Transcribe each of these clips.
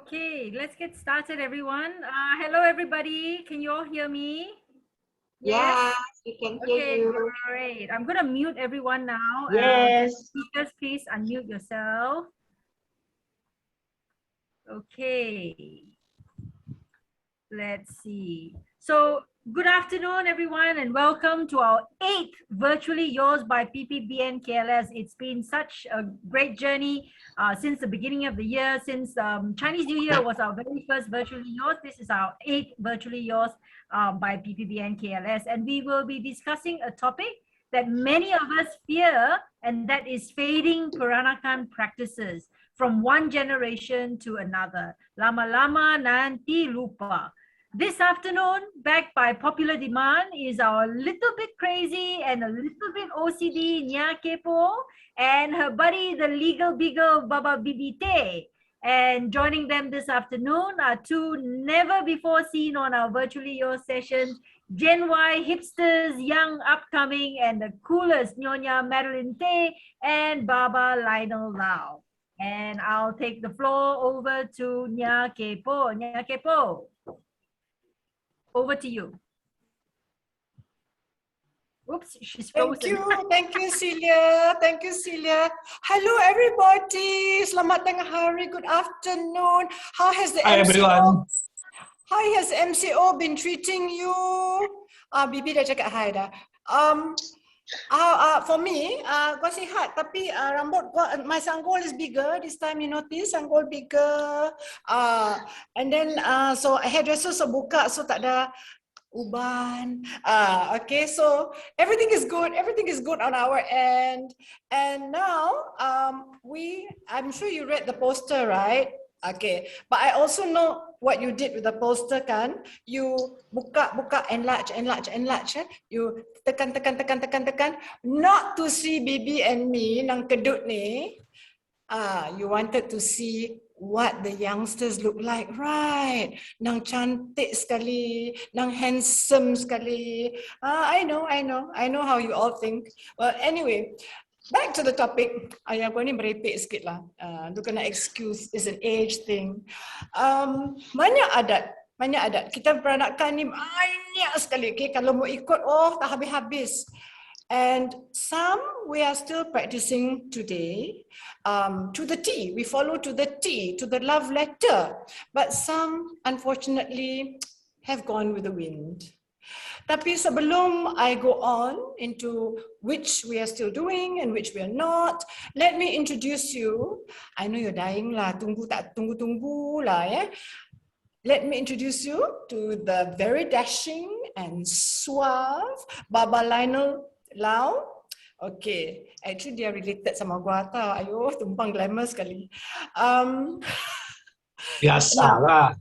Okay, let's get started, everyone. Hello, everybody. Can you all hear me? Yes, we can hear you. Great. I'm going to mute everyone now. Yes. Speakers, please unmute yourself. Okay. Let's see. So, good afternoon, everyone, and welcome to our 8th Virtually Yours by PPBNKLS. It's been such a great journey since the beginning of the year, since Chinese New Year was our very first Virtually Yours. This is our 8th Virtually Yours by PPBNKLS, and we will be discussing a topic that many of us fear, and that is fading Peranakan practices from one generation to another. Lama, nanti, lupa. This afternoon, backed by popular demand, is our little bit crazy and a little bit OCD Nya Kepo and her buddy, the legal beagle Baba Bibite. And joining them this afternoon are two never before seen on our Virtually Yours sessions, Gen Y hipsters, young, upcoming, and the coolest Nyonya Madeleine and Baba Lionnel Lau. And I'll take the floor over to Nya Kepo. Nya Kepo, over to you. Oops, she's frozen. Thank you, Celia. Thank you, Celia. Hello, everybody. Selamat tengah hari. Good afternoon. How has the everyone. How has MCO been treating you? Bibi dah cakap hi dah. For me, kau sihat tapi rambut kau, my sanggol is bigger this time. You notice sanggol bigger. And then so hairdresser buka so tak ada uban. Okay, so everything is good. Everything is good on our end. And now I'm sure you read the poster, right? Okay, but I also know what you did with the poster kan. You buka, enlarge. You tekan. Not to see Bibi and me nang kedut ni. You wanted to see what the youngsters look like, right? Nang cantik sekali, nang handsome sekali. I know how you all think. Well, anyway. Back to the topic. Ayah kau ni merepek sikit lah. Tu kena excuse, it's an age thing. Banyak adat. Kita peranakan ni banyak sekali. Okay? Kalau mau ikut, tak habis-habis. And some we are still practicing today to the T. We follow to the T, to the love letter. But some, unfortunately, have gone with the wind. Tapi sebelum I go on into which we are still doing and which we are not, let me introduce you. I know you're dying lah, tunggu lah ya. Let me introduce you to the very dashing and suave Baba Lionnel Lau. Okay, actually dia related sama gua tau. Ayo, tumpang glamour sekali. Biasa lah.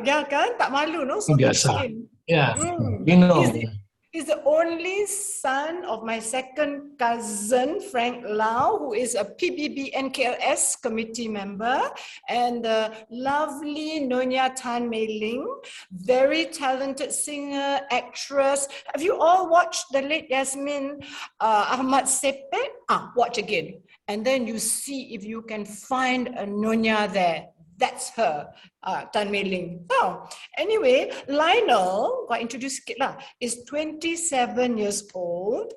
Ya kan? Tak malu no? So biasa. Yeah, you know. He's the only son of my second cousin, Frank Lau, who is a PPBNKLS committee member, and the lovely Nyonya Tan Mei Ling, very talented singer, actress. Have you all watched the late Yasmin Ahmad Sepet? Watch again. And then you see if you can find a Nyonya there. That's her, Tan Mei Ling. So, anyway, Lionnel, kau introduce sikit lah, is 27 years old.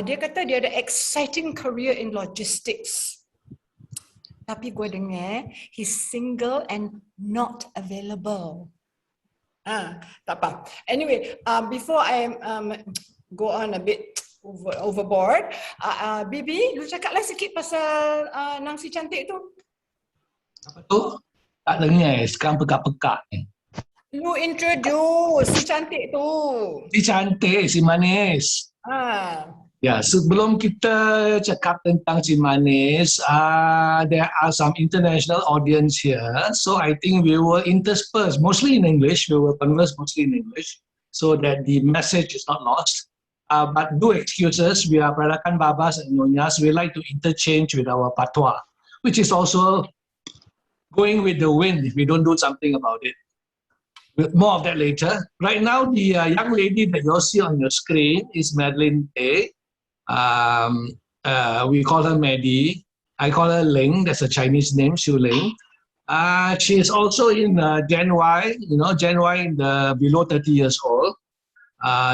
Dia kata dia ada exciting career in logistics. Tapi gue dengar, he's single and not available. Tak apa. Anyway, before I go on a bit overboard, Bibi, lu cakaplah sikit pasal nang si cantik tu. Apa tu? Tak dengar, sekarang pekak-pekak ni. Lu introduce si cantik tu. Si cantik, si manis. Ya, sebelum kita cakap tentang si manis, there are some international audience here. So I think we will intersperse, mostly in English. We will converse mostly in English so that the message is not lost. But do excuse us, we are Peranakan Babas and Nyonyas. We like to interchange with our patois, which is also going with the wind if we don't do something about it. With more of that later. Right now, the young lady that you'll see on your screen is Madeleine. We call her Maddie. I call her Ling. That's a Chinese name, Xu Ling. She is also in Gen Y, Gen Y in the below 30 years old.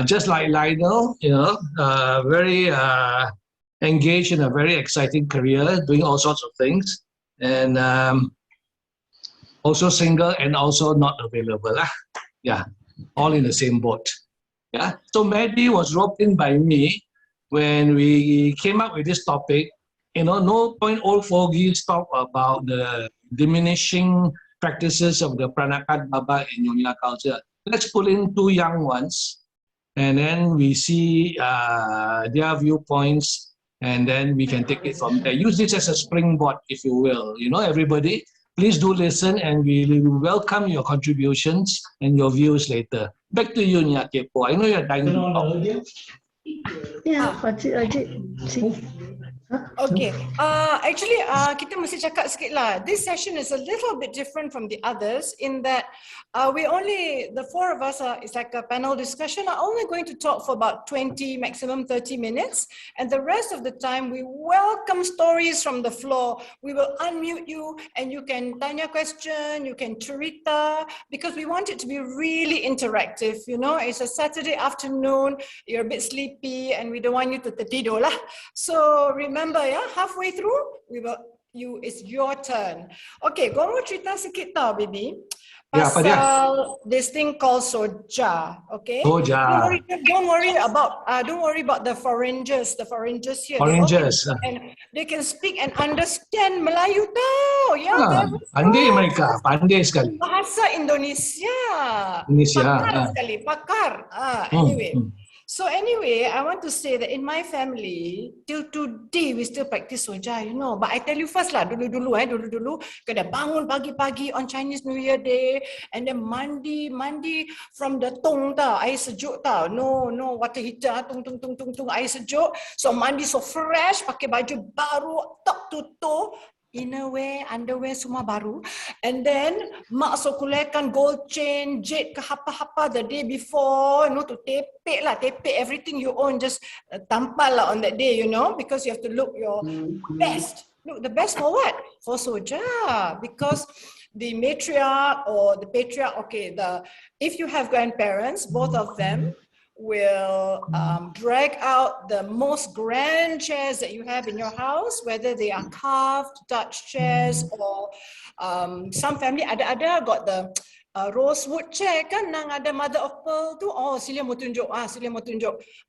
Just like Lionel, very engaged in a very exciting career, doing all sorts of things. And also single and also not available. Yeah, all in the same boat. Yeah. So Maddie was roped in by me when we came up with this topic. No point old fogies talk about the diminishing practices of the Peranakan Baba in Nyonya culture. Let's pull in two young ones, and then we see their viewpoints, and then we can take it from there. Use this as a springboard, if you will. Everybody, please do listen, and we will welcome your contributions and your views later. Back to you, Nya Kepo. I know you're dying to talk. Yeah, Pakcik. Okay. Actually, kita mesti cakap sikit lah. This session is a little bit different from the others in that the four of us it's like a panel discussion, are only going to talk for about 20, maximum 30 minutes. And the rest of the time, we welcome stories from the floor. We will unmute you and you can tanya question, you can cerita, because we want it to be really interactive. It's a Saturday afternoon, you're a bit sleepy and we don't want you to tertidur lah. So remember, halfway through, it's your turn. Okay, gua mau cerita sikit tau, baby. Ya, apa dia? Pasal this thing called soja, okay? Soja. Don't worry about the foreigners here. Foreigners. And they can speak and understand Melayu tau. Pandai mereka, pandai sekali. Bahasa Indonesia. Pakar. Anyway. So anyway, I want to say that in my family, till today, we still practice soja, But I tell you first lah, dulu, kena bangun pagi-pagi on Chinese New Year Day, and then mandi from the tong tau, air sejuk tau. No, water heater, tung, air sejuk. So mandi so fresh, pakai baju baru, top to toe, innerwear, underwear semua baru. And then mak sokulakan gold chain, jade ke apa-apa the day before, to tepek everything you own, just tampal lah on that day, because you have to look your best. Look the best for what? For soja. Because the matriarch or the patriarch, if you have grandparents, both of them will drag out the most grand chairs that you have in your house, whether they are carved Dutch chairs or some family ada got the rosewood chair kan, nang ada mother of pearl tu. Sila mau tunjuk.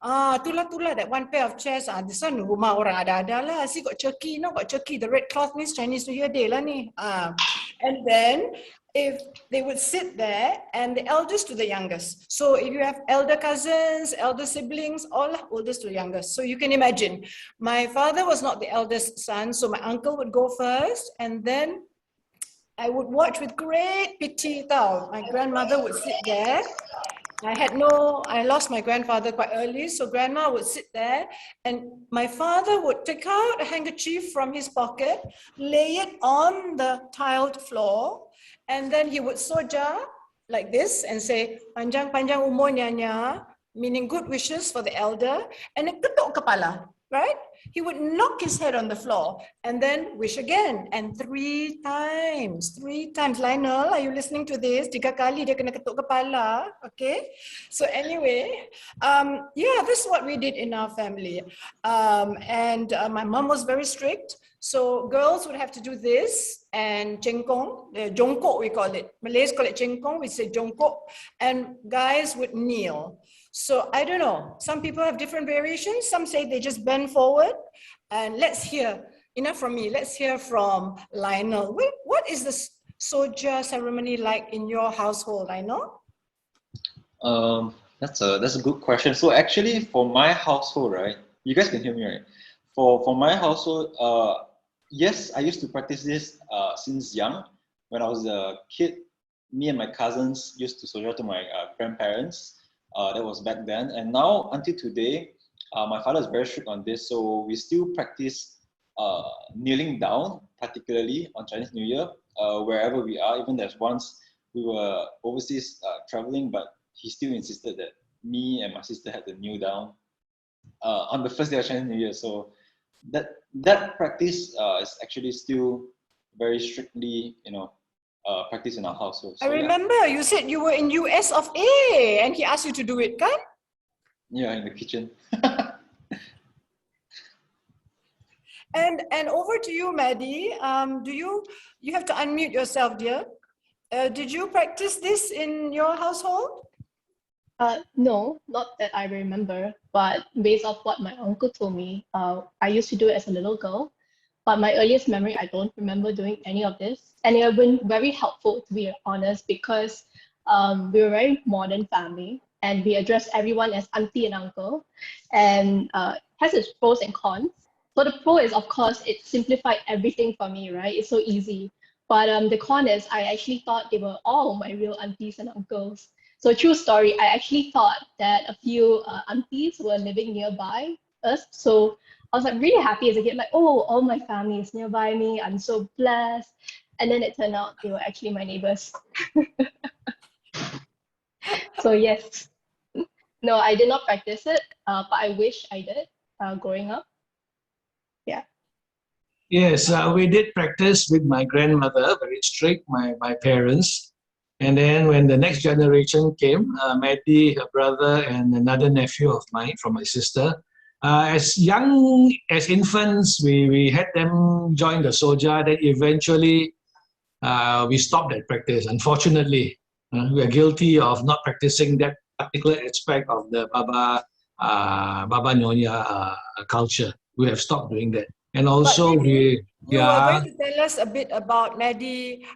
Itulah that one pair of chairs. This one rumah orang ada lah. See got Turkey, got Turkey. The red cloth means Chinese New Year Day lah ni. And then if they would sit there, and the eldest to the youngest. So if you have elder cousins, elder siblings, all oldest to youngest. So you can imagine, my father was not the eldest son, so my uncle would go first, and then I would watch with great pity tau. My grandmother would sit there. I lost my grandfather quite early, so grandma would sit there, and my father would take out a handkerchief from his pocket, lay it on the tiled floor, and then he would soja like this and say, panjang-panjang umur Nyonya, meaning good wishes for the elder, and then ketuk kepala, right? He would knock his head on the floor and then wish again, and 3 times. Lionnel, are you listening to this? 3 kali dia kena ketuk kepala, okay? So anyway, this is what we did in our family. And my mom was very strict. So girls would have to do this, and jengkong, jongkok we call it. Malays call it jengkong, we say jongkok. And guys would kneel. So I don't know, some people have different variations. Some say they just bend forward. And let's hear, enough from me, let's hear from Lionnel. What is the soja ceremony like in your household, Lionnel? That's a good question. So actually for my household, right, You guys can hear me, right? For my household, yes, I used to practice this since young. When I was a kid, me and my cousins used to soja to my grandparents. That was back then. And now, until today, my father is very strict on this. So we still practice kneeling down, particularly on Chinese New Year, wherever we are. Even there's once we were overseas traveling, but he still insisted that me and my sister had to kneel down on the first day of Chinese New Year. So that practice is actually still very strictly, practiced in our household. So, I remember you said you were in US of A and he asked you to do it, kan? Yeah, in the kitchen. And over to you, Maddie. You have to unmute yourself, dear. Did you practice this in your household? No, not that I remember, but based off what my uncle told me, I used to do it as a little girl. But my earliest memory, I don't remember doing any of this. And it has been very helpful, to be honest, because we were a very modern family and we address everyone as auntie and uncle, and has its pros and cons. So the pro is, of course, it simplified everything for me, right? It's so easy. But the con is I actually thought they were all my real aunties and uncles. So true story, I actually thought that a few aunties were living nearby us. So I was like really happy as a kid, like, oh, all my family is nearby me. I'm so blessed. And then it turned out they were actually my neighbors. So yes, no, I did not practice it, but I wish I did growing up. Yeah. Yes, we did practice with my grandmother, very strict, my parents. And then when the next generation came, Maddie, her brother, and another nephew of mine from my sister, as young as infants, we had them join the soja. Then eventually, we stopped that practice. Unfortunately, we are guilty of not practicing that particular aspect of the Baba Nyonya culture. We have stopped doing that. And also, You were going to tell us a bit about Maddie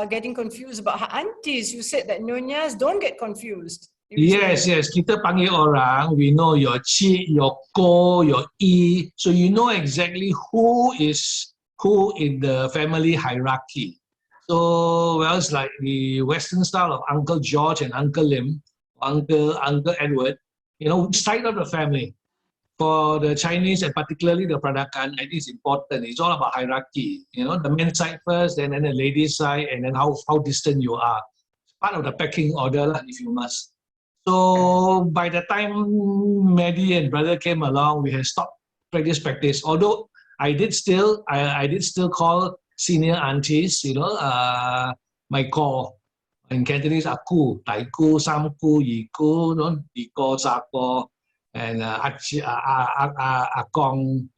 getting confused about her aunties. You said that Nyonyas don't get confused. Yes. Kita panggil orang, we know your cik, your ko, your i. So you know exactly who is who in the family hierarchy. So, well, it's like the Western style of Uncle George and Uncle Lim, Uncle Edward, which side of the family. For the Chinese and particularly the Peranakan, I think it's important. It's all about hierarchy. The men's side first, and then the ladies' side, and then how distant you are. It's part of the pecking order, if you must. So by the time Maddie and brother came along, we had stopped practice. Although I did still call senior aunties, my call. In Cantonese, aku, taiku, samku, yiku, iko, sako, and akong,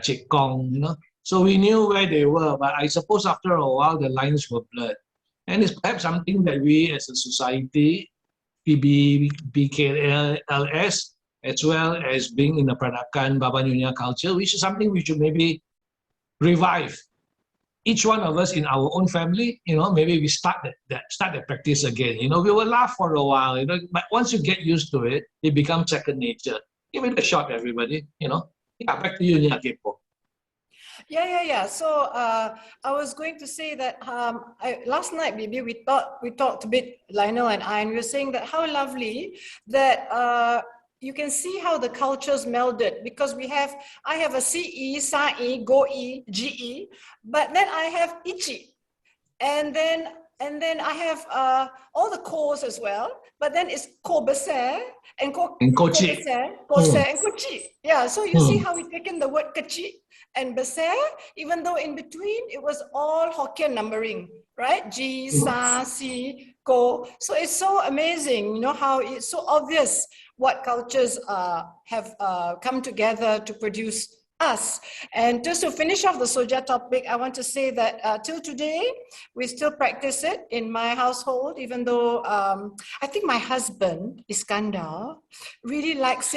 chikong, So we knew where they were, but I suppose after a while the lines were blurred. And it's perhaps something that we as a society, PPBNKLS, as well as being in the Peranakan Baba Nyonya culture, which is something we should maybe revive. Each one of us in our own family, maybe we start that practice again. We will laugh for a while, but once you get used to it, it becomes second nature. Give it a shot, everybody. Yeah, back to you, Nyonya Kepo. Yeah. So I was going to say that last night, maybe we talked a bit, Lionnel and I, and we were saying that how lovely that you can see how the cultures melded, because I have a CE, SAE, GOE, GE, but then I have ICHI, and then I have all the cores as well, but then it's ko besar and kochi. and kochi. Yeah, so you see how we've taken the word kecil and besar, even though in between it was all Hokkien numbering, right? G, sa, si, ko. So it's so amazing, how it's so obvious what cultures have come together to produce us. And just to finish off the soja topic, I want to say that till today, we still practice it in my household, even though I think my husband, Iskandar, really likes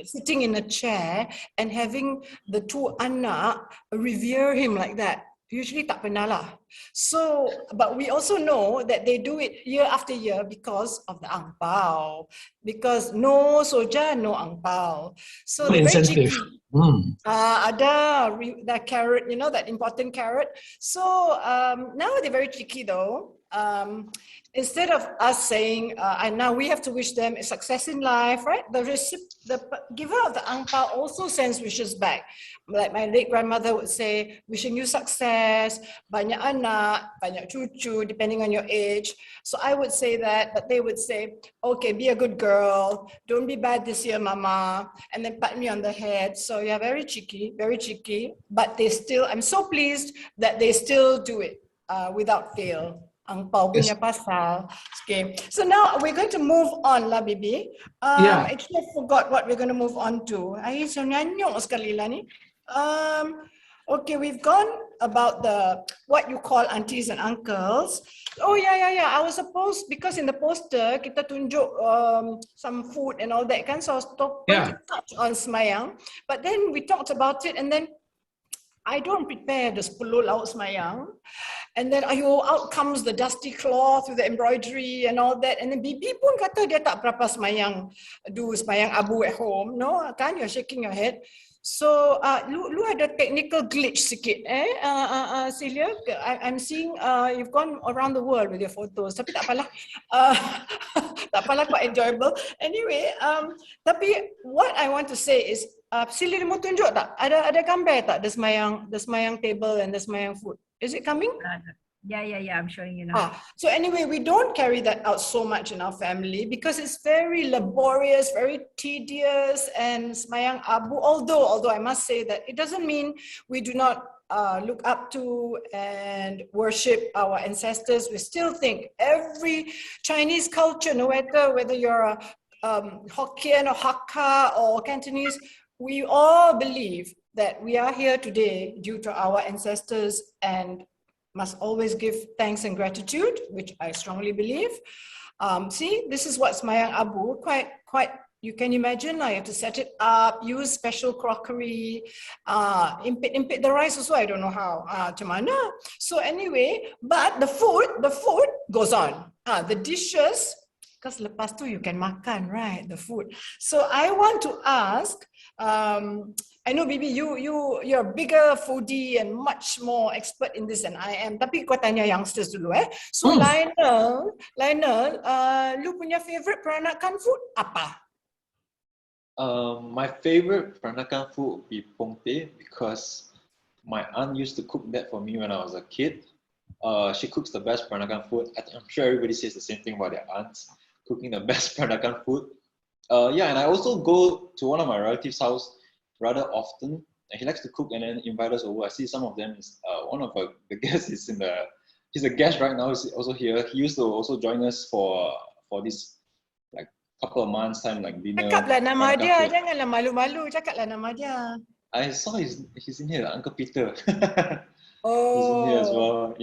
sitting in a chair and having the two anak revere him like that. Usually tak pernah lah. So, but we also know that they do it year after year because of the ang pao. Because no soja, no ang pao. So they're very Incentive. cheeky. The carrot, you know, that important carrot. So now they're very cheeky though. Instead of us saying, and now we have to wish them a success in life, right? The giver of the ang pao also sends wishes back. Like my late grandmother would say, wishing you success, banyak anak, banyak cucu, depending on your age. So I would say that, but they would say, okay, be a good girl. Don't be bad this year, mama. And then pat me on the head. So yeah, very cheeky, but they still, I'm so pleased that they still do it without fail. Ang pao punya pasal. Okay, so now we're going to move on lah, Bibi. Actually, I forgot what we're going to move on to. Ay, so nyanyong sekali lah ni. Okay, we've gone about the what you call aunties and uncles. Oh yeah. I was supposed, because in the poster kita tunjuk some food and all that kan, so I was going to touch on semayang, but then we talked about it and then I don't prepare the 10 lauk semayang. And then out comes the dusty cloth with the embroidery and all that. And then Bibi pun kata dia tak berapa do semayang abu at home. No, kan? You're shaking your head. So, lu ada technical glitch sikit, Celia. I'm seeing you've gone around the world with your photos. Tapi tak apalah. Tak apalah, quite enjoyable. Anyway, tapi what I want to say is, Celia mau tunjuk tak? Ada gambar tak? The semayang table and the semayang food. Is it coming? Yeah, I'm showing you now. So anyway, we don't carry that out so much in our family because it's very laborious, very tedious, and semayang abu. Although I must say that it doesn't mean we do not look up to and worship our ancestors. We still think every Chinese culture, no matter whether you're a Hokkien or Hakka or Cantonese, we all believe that we are here today due to our ancestors and must always give thanks and gratitude, which I strongly believe. See, this is what semayang abu, quite, you can imagine, you have to set it up, use special crockery, impit the rice also, I don't know how, macam mana. So anyway, but the food goes on. The dishes, because lepas tu you can makan, right, the food. So I want to ask, I know, Bibi, you're a bigger foodie and much more expert in this than I am. Tapi kau tanya youngsters dulu, So Lionnel, lu punya favorite Peranakan food apa? My favorite Peranakan food would be pongte because my aunt used to cook that for me when I was a kid. She cooks the best Peranakan food. I'm sure everybody says the same thing about their aunts cooking the best Peranakan food. And I also go to one of my relatives' house rather often. He likes to cook and then invite us over. I see some of them. One of the guests is he's a guest right now. He's also here. He used to also join us for this like couple of months time, like dinner. Cakaplah nama dia, janganlah malu-malu. Cakaplah nama dia. I saw he's in here, Uncle Peter. Oh. He's in here as well.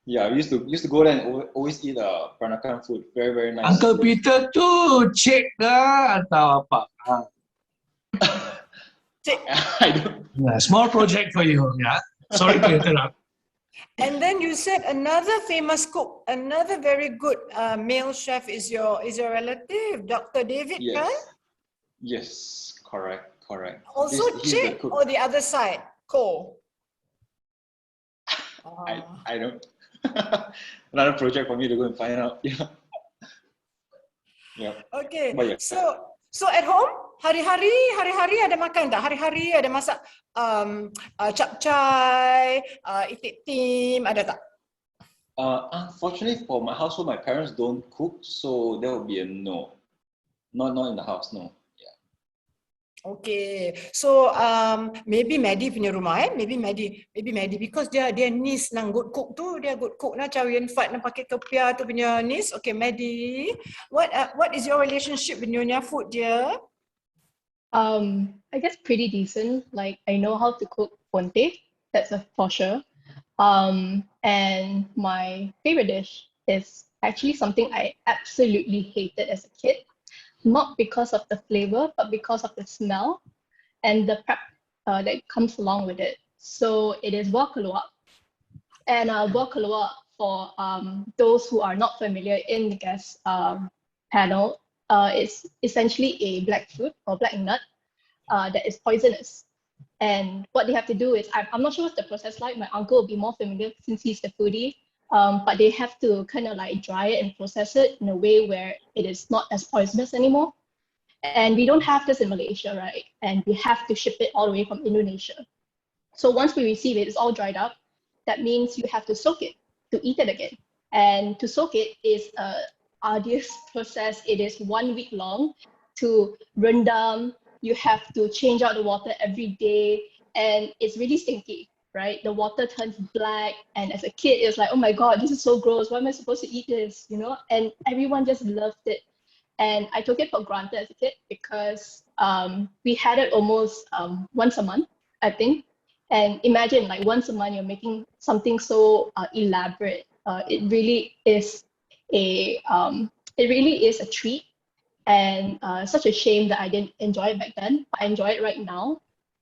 Yeah, I used to go there and always eat Peranakan food. Very, very nice. Uncle Peter tu cik dah atau apa? I don't. Small project for you, yeah. Sorry to interrupt. And then you said another famous cook, another very good male chef is your relative, Dr. David, Yes. right? Yes, correct. Also Chik or the other side, Ko? I don't. Another project for me to go and find out. Yeah. Okay. But yeah. So at home, hari-hari ada makan tak? Hari-hari ada masak capcay, itik tim, ada tak? Unfortunately for my household, my parents don't cook, so there will be a no. Not in the house, no. Yeah. Okay. So maybe Maddie punya rumah, maybe Maddie because dia niece nang good cook tu, dia good cook na cawian fat na pakai kepia tu punya niece. Okay, Maddie, what is your relationship with Nyonya food, dear? I guess pretty decent. Like I know how to cook ponte, that's for sure. And my favorite dish is actually something I absolutely hated as a kid. Not because of the flavor, but because of the smell and the prep that comes along with it. So it is buah keluak. And buah keluak, for those who are not familiar in the guest panel, it's essentially a black fruit or black nut that is poisonous. And what they have to do is, I'm not sure what's the process like. My uncle will be more familiar since he's the foodie. But they have to kind of like dry it and process it in a way where it is not as poisonous anymore. And we don't have this in Malaysia, right? And we have to ship it all the way from Indonesia. So once we receive it, it's all dried up. That means you have to soak it to eat it again. And to soak it is a arduous process. It is 1 week long to rendam. You have to change out the water every day, and it's really stinky, right? The water turns black, and as a kid, it was like, oh my God, this is so gross. Why am I supposed to eat this? You know? And everyone just loved it. And I took it for granted as a kid because we had it almost once a month, I think. And imagine, like, once a month you're making something so elaborate. It really is a treat, and such a shame that I didn't enjoy it back then. But I enjoy it right now,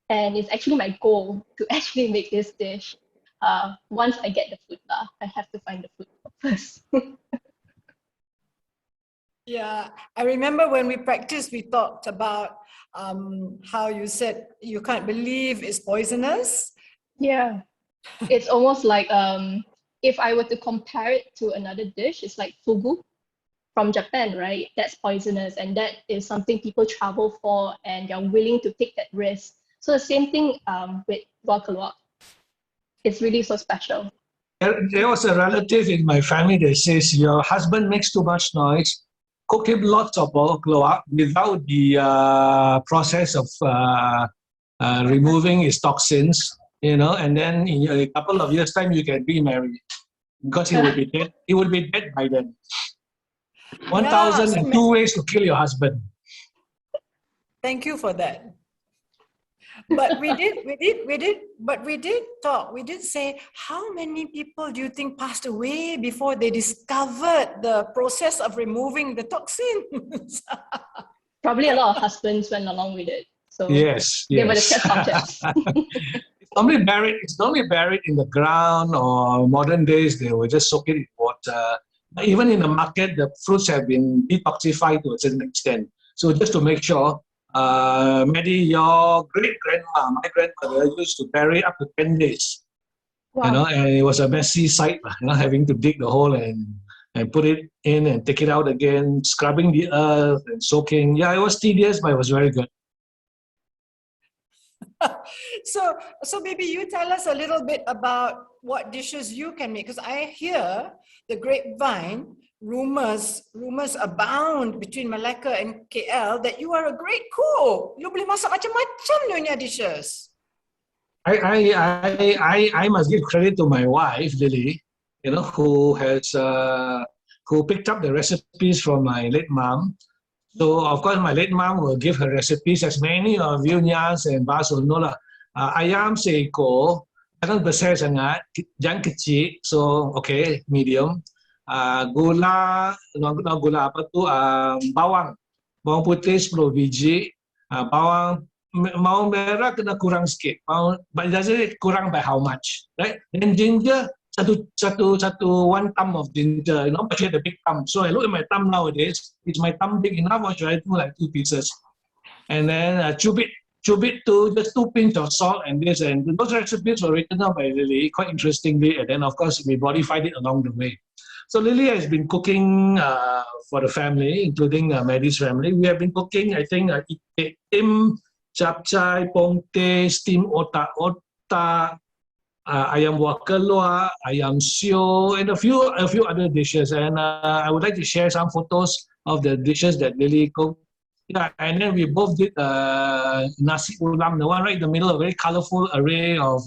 and it's actually my goal to actually make this dish. Once I get the food, I have to find the food first. Yeah, I remember when we practiced, we talked about how you said you can't believe it's poisonous. Yeah, it's almost like if I were to compare it to another dish, it's like fugu from Japan, right? That's poisonous, and that is something people travel for, and they're willing to take that risk. So the same thing with buah keluak. It's really so special. There was a relative in my family that says, your husband makes too much noise. Cook him lots of buah keluak without the process of removing his toxins, you know, and then in a couple of years' time, you can remarry because he will be dead. He will be dead by then. 1,002 ways to kill your husband. Thank you for that. But we did talk. We did say, how many people do you think passed away before they discovered the process of removing the toxins? Probably a lot of husbands went along with it. So yes, they were the yes. test subjects. It's normally buried in the ground, or modern days they will just soak it in water. Even in the market, the fruits have been detoxified to a certain extent. So just to make sure, Maddie, your great-grandma, my grandmother, used to bury up to 10 days. Wow. You know, and it was a messy sight, you know, having to dig the hole and put it in and take it out again, scrubbing the earth and soaking. Yeah, it was tedious, but it was very good. So maybe you tell us a little bit about what dishes you can make, because I hear the grapevine, rumors abound between Malacca and KL that you are a great cook. You boleh masak macam-macam Nyonya dishes. I must give credit to my wife, Lily, you know, who picked up the recipes from my late mom. So of course, my late mom will give her recipes, as many of you Nyas and Bas will know lah. Ayam seekor, jangan besar sangat, jangan kecil. So okay, medium. Gula apa tu? Bawang putih 10 biji. Bawang merah kena kurang sikit. But it doesn't kurang by how much, right? Then ginger. One thumb of ginger, you know, but she had a big thumb. So I look at my thumb nowadays. Is my thumb big enough, or should I do like 2 pieces? And then chubit to just 2 pinch of salt and this. And those recipes were written down by Lily quite interestingly. And then of course we modified it along the way. So Lily has been cooking for the family, including Maddie's family. We have been cooking, I think, itim, chapchai, pongte, steamed otak, ayam buah keluak, ayam sio, and a few other dishes. And I would like to share some photos of the dishes that Lily cooked. Yeah, and then we both did nasi ulam, the one right in the middle, a very colorful array of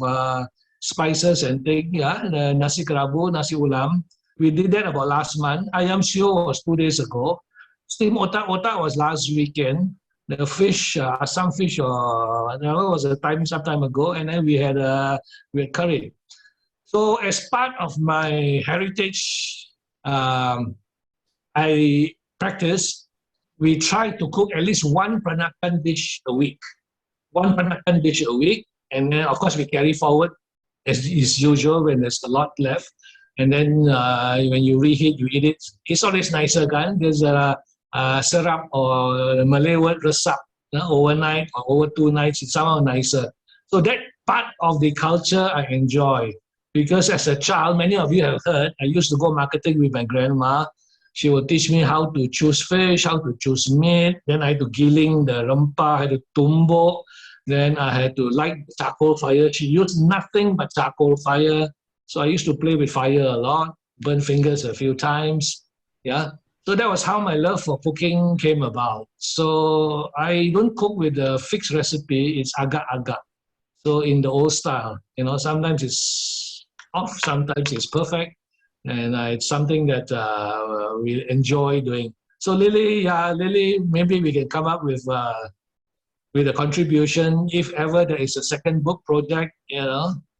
spices and things. Yeah, the nasi kerabu, nasi ulam. We did that about last month. Ayam sio was 2 days ago. Steamed otak was last weekend. The fish, some fish, was some time ago, and then we had curry. So as part of my heritage, I practice. We try to cook at least one Peranakan dish a week. One Peranakan dish a week. And then, of course, we carry forward as is usual when there's a lot left. And then when you reheat, you eat it. It's always nicer, kan? There's a syrup or the Malay word resap, overnight or over 2 nights, it's somehow nicer. So that part of the culture I enjoy. Because as a child, many of you have heard, I used to go marketing with my grandma. She would teach me how to choose fish, how to choose meat. Then I had to giling the rempah, I had to tumbuk. Then I had to light the charcoal fire. She used nothing but charcoal fire. So I used to play with fire a lot, burn fingers a few times. Yeah. So that was how my love for cooking came about. So I don't cook with a fixed recipe. It's agak-agak. So in the old style, sometimes it's off, sometimes it's perfect. And it's something that we enjoy doing. So Lily, maybe we can come up with a contribution. If ever there is a second book project,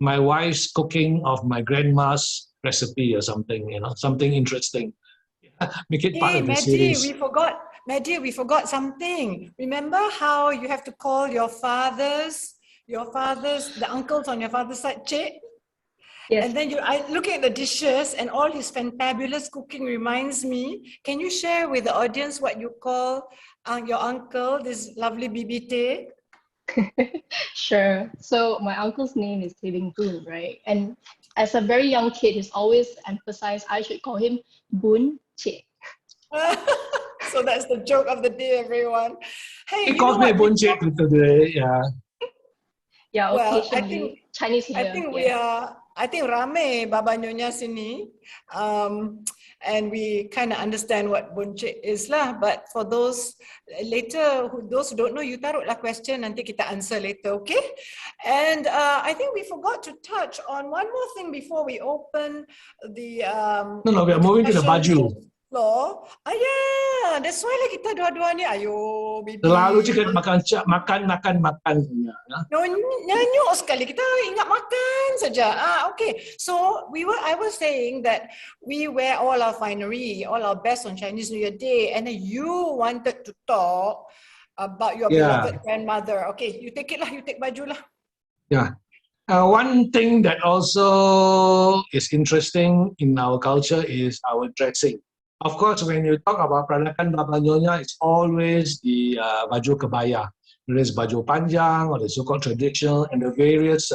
my wife's cooking of my grandma's recipe or something, something interesting. Make it part of the series. Maddie, we forgot something. Remember how you have to call your fathers, the uncles on your father's side, Cik? Yes. And then I looking at the dishes and all his fantabulous cooking reminds me. Can you share with the audience what you call your uncle, this lovely BBT? Sure. So my uncle's name is Beng, right? And as a very young kid, he's always emphasized I should call him Bun Che. So that's the joke of the day, everyone. Hey, He calls me Bun Che today, yeah. Yeah, well, occasionally Chinese New Year. I think rame Baba Nyonya sini, and we kind of understand what buncit is lah. But for those those who don't know, you taruh lah question, nanti kita answer later, okay? And I think we forgot to touch on one more thing before we open the. No, we are moving to the baju. Floor. Yeah, that's why lah kita dua-dua ni, ayo, baby. Selalu cakap makan. Nyanyi sekali, kita ingat makan saja. Okay. So I was saying that we wear all our finery, all our best on Chinese New Year Day, and then you wanted to talk about your beloved grandmother. Okay, you take it lah, you take baju lah. Yeah. One thing that also is interesting in our culture is our dressing. Of course, when you talk about Peranakan Baba Nyonya, it's always the baju kebaya. There is baju panjang or the so-called traditional and the various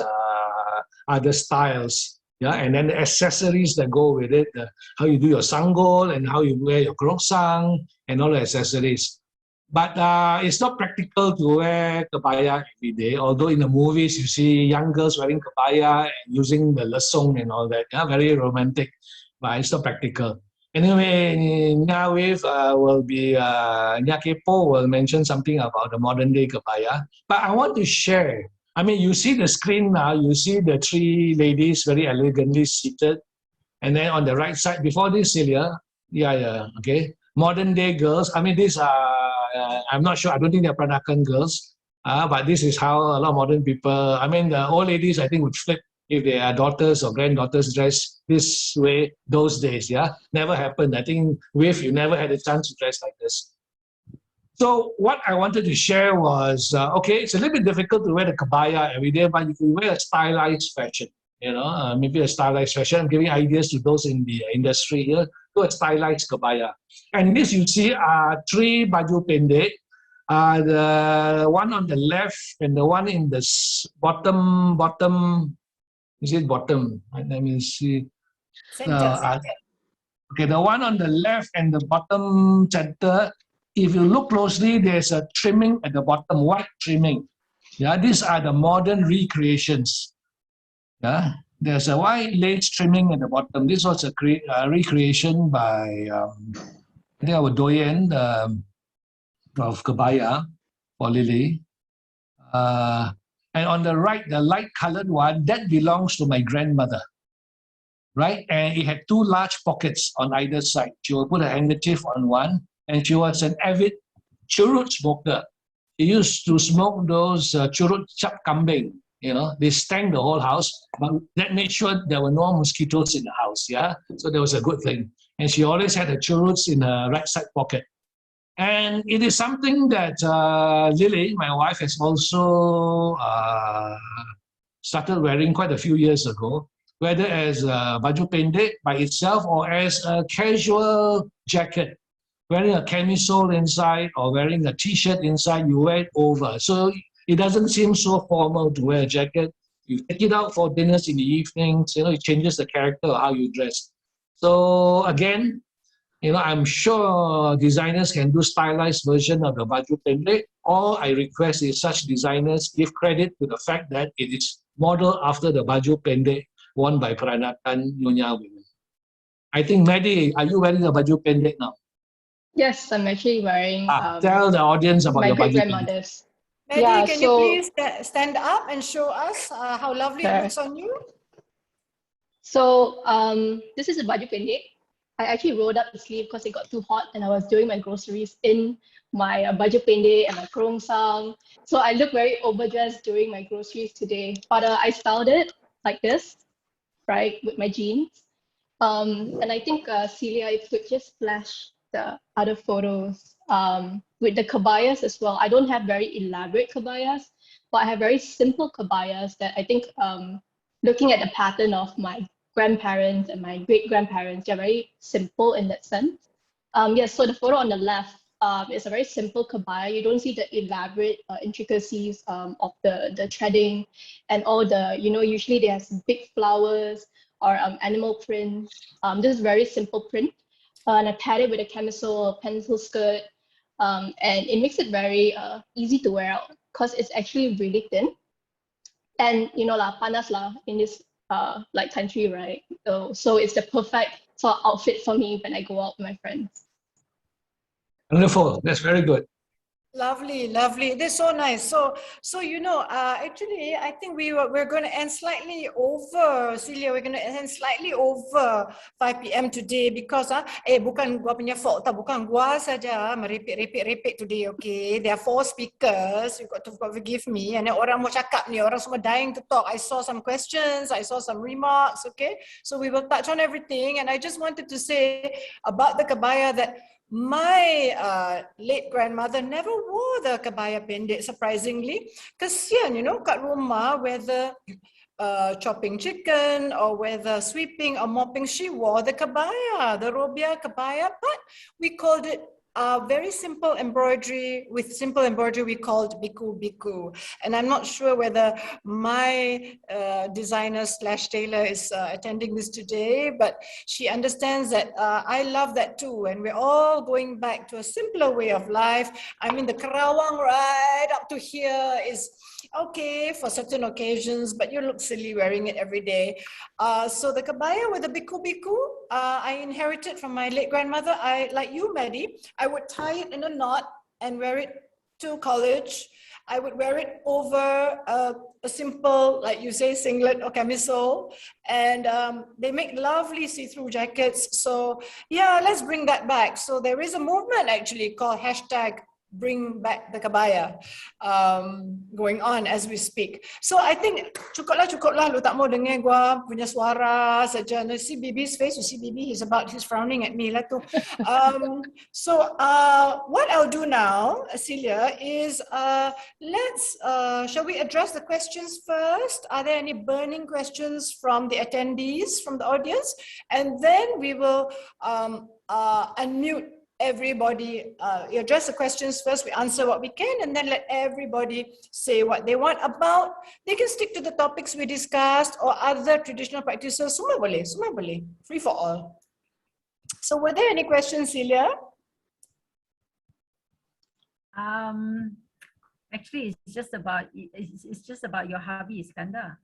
other styles. Yeah, and then the accessories that go with it, how you do your sanggol and how you wear your kroksang and all the accessories. But it's not practical to wear kebaya every day. Although in the movies you see young girls wearing kebaya and using the lesong and all that. Yeah, very romantic, but it's not practical. Anyway, Nya Kepo will mention something about the modern day kebaya. But I want to share. I mean, you see the screen now, you see the three ladies very elegantly seated. And then on the right side, before this, Celia, okay. Modern day girls, I mean, these are, I'm not sure, I don't think they're Peranakan girls. But this is how a lot of modern people, I mean, the old ladies, I think, would flip if their daughters or granddaughters dress this way those days, yeah? Never happened. I think, you never had a chance to dress like this. So what I wanted to share was, okay, it's a little bit difficult to wear the kebaya every day, but if you wear a stylized fashion, maybe a stylized fashion, I'm giving ideas to those in the industry here, to a stylized kebaya. And this you see are three baju pendek. The one on the left and the one in the bottom, is it bottom? Let me see. Okay, the one on the left and the bottom center, if you look closely, there's a trimming at the bottom, white trimming. Yeah, these are the modern recreations. Yeah, there's a white lace trimming at the bottom. This was a recreation by, I think our doyen of kebaya for Lily. And on the right, the light-colored one, that belongs to my grandmother, right? And it had two large pockets on either side. She would put a handkerchief on one, and she was an avid churut smoker. She used to smoke those churut cap kambing. They stank the whole house, but that made sure there were no mosquitoes in the house, yeah? So that was a good thing. And she always had her churuts in her right side pocket. And it is something that Lily, my wife, has also started wearing quite a few years ago, whether as a baju pendek by itself or as a casual jacket, wearing a camisole inside or wearing a t-shirt inside, you wear it over. So it doesn't seem so formal to wear a jacket. You take it out for dinners in the evenings, it changes the character of how you dress. So again, I'm sure designers can do stylized version of the baju pendek. All I request is such designers give credit to the fact that it is modeled after the baju pendek worn by Peranakan Nyonya women. I think, Maddie, are you wearing a baju pendek now? Yes, I'm actually wearing Tell the audience about my your baju pendek. great-grandmother's. Maddie, Yeah, can so- you please stand up and show us how lovely it Sure. looks on you? So this is a baju pendek. I actually rolled up the sleeve because it got too hot and I was doing my groceries in my baju pendek and my kerongsang. So I look very overdressed doing my groceries today. But I styled it like this, right, with my jeans. And I think Celia, if you could just flash the other photos with the kabayas as well. I don't have very elaborate kabayas, but I have very simple kabayas that I think looking at the pattern of my grandparents and my great-grandparents, they're very simple in that sense. Yes, so the photo on the left is a very simple kabaya. You don't see the elaborate intricacies of the threading and all the, usually they have big flowers or animal prints. This is very simple print. And I paired it with a camisole, pencil skirt, and it makes it very easy to wear out because it's actually really thin. And panas lah in this country, right? So it's the perfect sort of outfit for me when I go out with my friends. Wonderful. That's very good. Lovely, lovely. They're so nice. So actually, I think we're going to end slightly over, Celia. We're going to end slightly over 5 p.m. today because bukan gua punya fault, bukan gua saja merepek today. Okay, there are 4 speakers. You got to forgive me. And orang mau cakap ni, orang semua dying to talk. I saw some questions. I saw some remarks. Okay, so we will touch on everything. And I just wanted to say about the kabaya that my late grandmother never wore the kabaya pendek, surprisingly. Kesian, kat rumah, whether chopping chicken or whether sweeping or mopping, she wore the kabaya, the robia kabaya, but we called it very simple embroidery. With simple embroidery, we called biku. And I'm not sure whether my designer / tailor is attending this today, but she understands that I love that too. And we're all going back to a simpler way of life. I mean, the kerawang right up to here is okay for certain occasions, but you look silly wearing it every day. So the kabaya with the biku, I inherited from my late grandmother. Like you, Maddie, I would tie it in a knot and wear it to college. I would wear it over a simple, like you say, singlet or camisole. And they make lovely see-through jackets. So yeah, let's bring that back. So there is a movement actually called #Bring Back the Kabaya going on as we speak. So I think cukuplah lu tak mau dengar gua punya suara saja. You see Bibi's face, you see Bibi, he's frowning at me lah tu. So what I'll do now, Celia, is shall we address the questions first? Are there any burning questions from the attendees, from the audience? And then we will unmute everybody, address the questions first, we answer what we can, and then let everybody say what they want about. They can stick to the topics we discussed or other traditional practices. Semua boleh, free for all. So were there any questions, Celia? Actually, it's just about your hubby, Iskandar.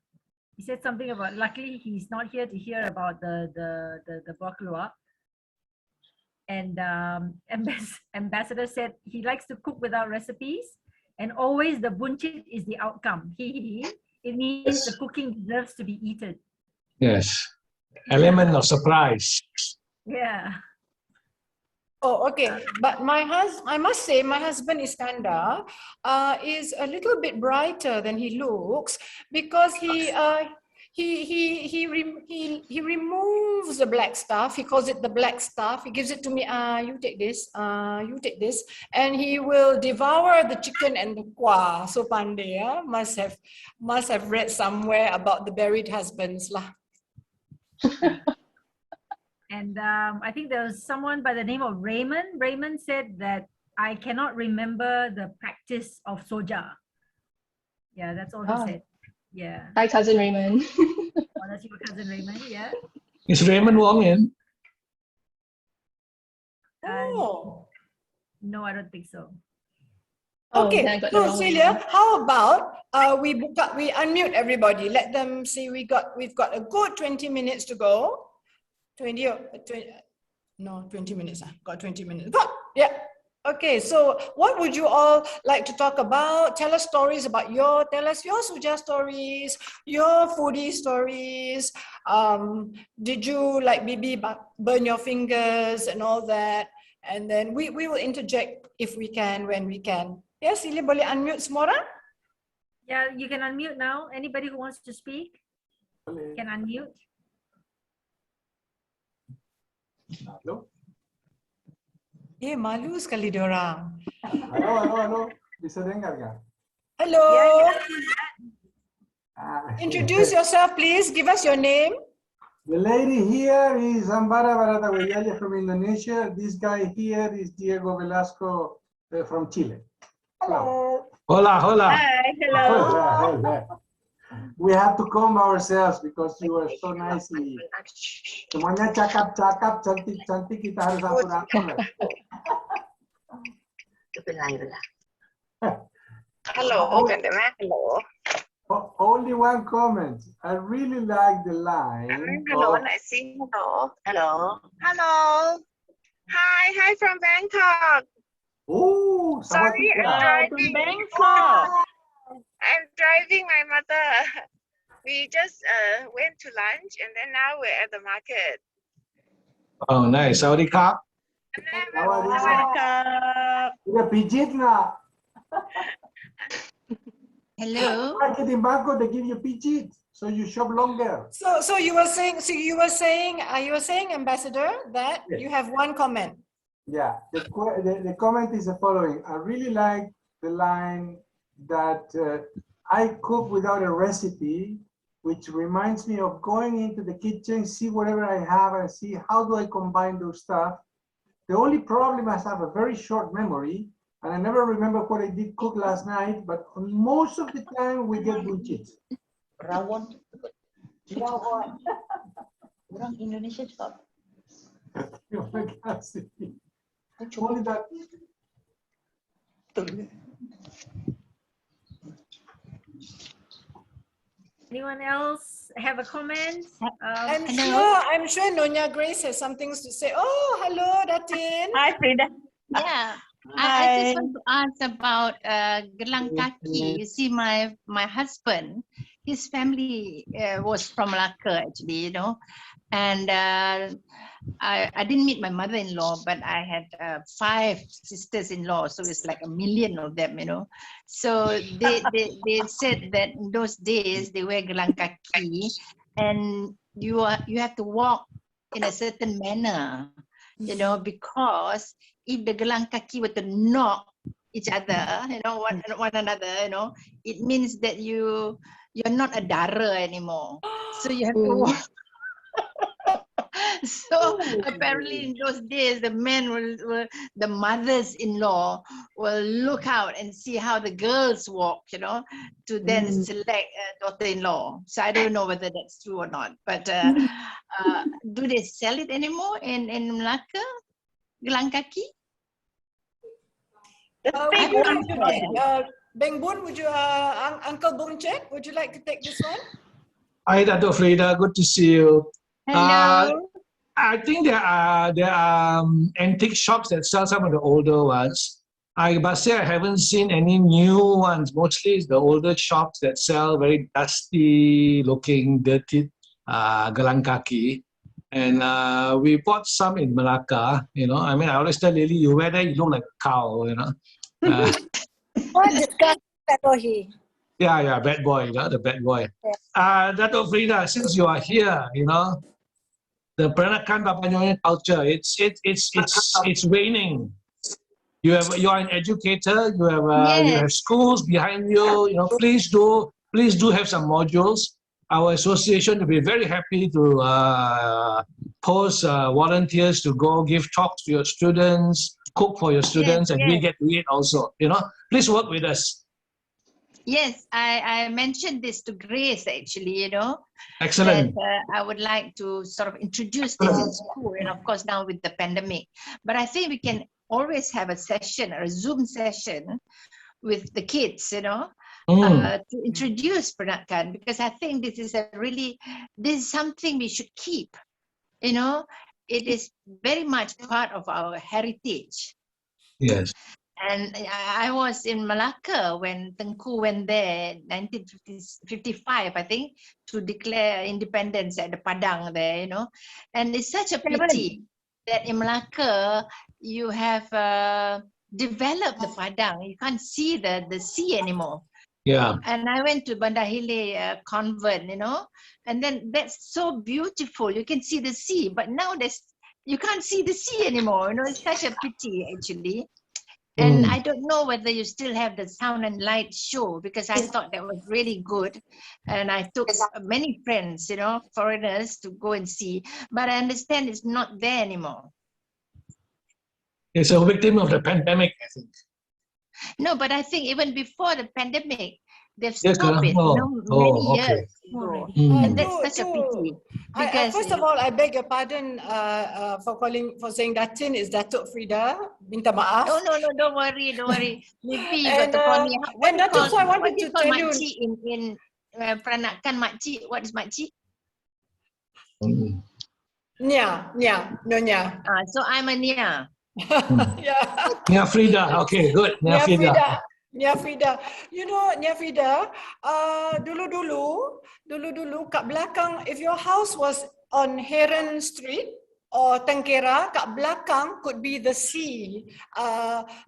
He said something about, luckily he's not here to hear about the Boklua. And Ambassador said he likes to cook without recipes, and always the buncit is the outcome. It means the cooking deserves to be eaten. Yes. Element of surprise. Yeah. Oh, okay. But I must say, my husband Iskandar is a little bit brighter than he looks because he removes the black stuff. He calls it the black stuff. He gives it to me. You take this. You take this, and he will devour the chicken and the kuah. So pandai, must have read somewhere about the buried husbands lah. And I think there was someone by the name of Raymond. Raymond said that I cannot remember the practice of soja. Yeah, that's all he said. Yeah. Hi, cousin Raymond. Oh, that's your cousin Raymond. Yeah. Is Raymond Wong in? Oh. No, I don't think so. Okay, then I got the so wrong Celia, one. how about we unmute everybody. Let them see we've got a good 20 minutes to go. 20 minutes. Got 20 minutes. Got, yeah. Okay, so what would you all like to talk about? Tell us stories about tell us your Suja stories, your foodie stories. Did you like Bibi burn your fingers and all that? And then we will interject if we can, when we can. Yes, Celia, boleh unmute semua orang? Yeah, you can unmute now. Anybody who wants to speak can unmute. Halo? Malu sekali diorang. Halo. Bisa dengar nggak? Hello. Ah, Introduce yourself, please. Give us your name. The lady here is Ambara Baratawayaya from Indonesia. This guy here is Diego Velasco from Chile. Hello. Hola, hola. Hi, hello. We have to comb ourselves because you are so nicely. Semuanya cakap-cakap, cantik-cantik, kita harus atur-atur. Hello, hello. Only one comment. I really like the line. Hello, of- I see. Hello. Hi from Bangkok. Oh, Sorry, Sawadee I'm driving. Bangkok. I'm driving my mother. We just went to lunch and then now we're at the market. Oh, nice. Sawadee Krap. Udah pijit nggak? Hello. Market in Bangkok, they give you pijit, so you shop longer. So you were saying, Ambassador, that Yes. you have one comment. Yeah, the comment is the following. I really like the line that I cook without a recipe, which reminds me of going into the kitchen, see whatever I have and see how do I combine those stuff. The only problem is I have a very short memory and I never remember what I did cook last night, but most of the time we get buncit. Rawon. Orang Indonesia juga. Terima kasih. Only that. Anyone else have a comment? I'm sure Nyonya Grace has something to say. Oh, hello, Datin. Hi, Frida. Yeah. I just want to ask about gelang kaki. You see, my husband, his family was from Malacca actually, and I didn't meet my mother-in-law, but I had 5 sisters-in-law, so it's like 1 million of them, So they said that in those days they wear gelang kaki, and you have to walk in a certain manner, because if the gelang kaki were to knock each other, one another, it means that you're not a dara anymore. So you have to walk. So apparently in those days, the men the mothers-in-law will look out and see how the girls walk, to then select a daughter-in-law. So I don't know whether that's true or not, but do they sell it anymore in Malacca? Gelang kaki? Beng Boon, would you, Uncle Bonchet, would you like to take this one? Hi, Dato' Frida. Good to see you. Hello. I think there are antique shops that sell some of the older ones. I must say I haven't seen any new ones. Mostly it's the older shops that sell very dusty looking, dirty gelang kaki. And we bought some in Malacca, I mean, I always tell Lily, you wear that, you look like a cow, What disgusting fellow he. Yeah, bad boy, the bad boy. Dato' Frida, since you are here, the Peranakan Nyonya culture, it's waning. You are an educator. You have schools behind you. Please do have some modules. Our association will be very happy to post volunteers to go give talks to your students, cook for your students, and we get to eat also. Please work with us. Yes, I mentioned this to Grace actually, Excellent. that I would like to sort of introduce this in school, and of course now with the pandemic. But I think we can always have a session or a Zoom session with the kids, to introduce Peranakan, because I think this is something we should keep. It is very much part of our heritage. Yes. And I was in Malacca when Tengku went there, 1955, I think, to declare independence at the Padang there, And it's such a pity that in Malacca, you have developed the Padang. You can't see the sea anymore. Yeah. And I went to Bandahile convent, and then that's so beautiful. You can see the sea, but now you can't see the sea anymore. It's such a pity, actually. And I don't know whether you still have the sound and light show, because I thought that was really good. And I took many friends, foreigners, to go and see. But I understand it's not there anymore. It's a victim of the pandemic, I think. No, but I think even before the pandemic, they've stopped it, many years ago. And that's such a pity. Because, first of all, I beg your pardon for saying Datin is Datuk Frida. Minta maaf. Oh, no, don't worry. Maybe you And, got to call me. and Datuk, so I wanted to tell you. Makcik in Peranakan makcik, what is makcik? Nyonya. So I'm a Nya. Yeah. Nya Frida, okay, good. Nya Frida. Nya Frida. Nya Frida, dulu kat belakang, if your house was on Heron Street or Tengkera, kat belakang could be the sea.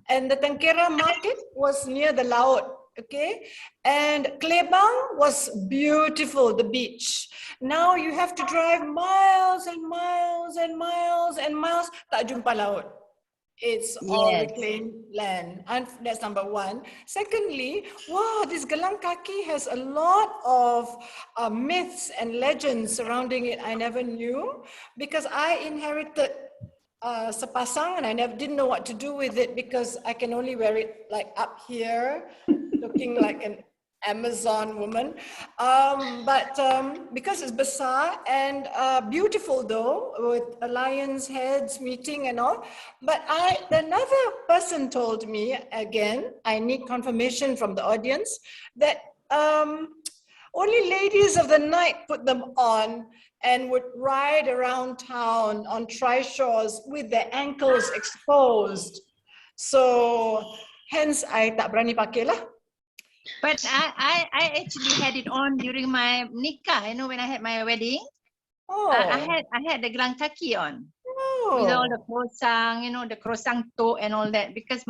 And the Tengkera market was near the laut, okay? And Klebang was beautiful, the beach. Now you have to drive miles and miles and miles and miles, tak jumpa laut. It's all reclaimed land, and that's number one. Secondly, wow, this Gelang Kaki has a lot of myths and legends surrounding it I never knew, because I inherited sepasang and I didn't know what to do with it, because I can only wear it like up here, looking like an Amazon woman, but because it's besar and beautiful though, with a lion's heads meeting and all. But another person told me, again, I need confirmation from the audience, that only ladies of the night put them on and would ride around town on trishaws with their ankles exposed. So hence I tak berani pakai lah. But I actually had it on during my nikah, when I had my wedding. I had the Gelang Kaki on. With all the krosang, the krosang tok and all that, because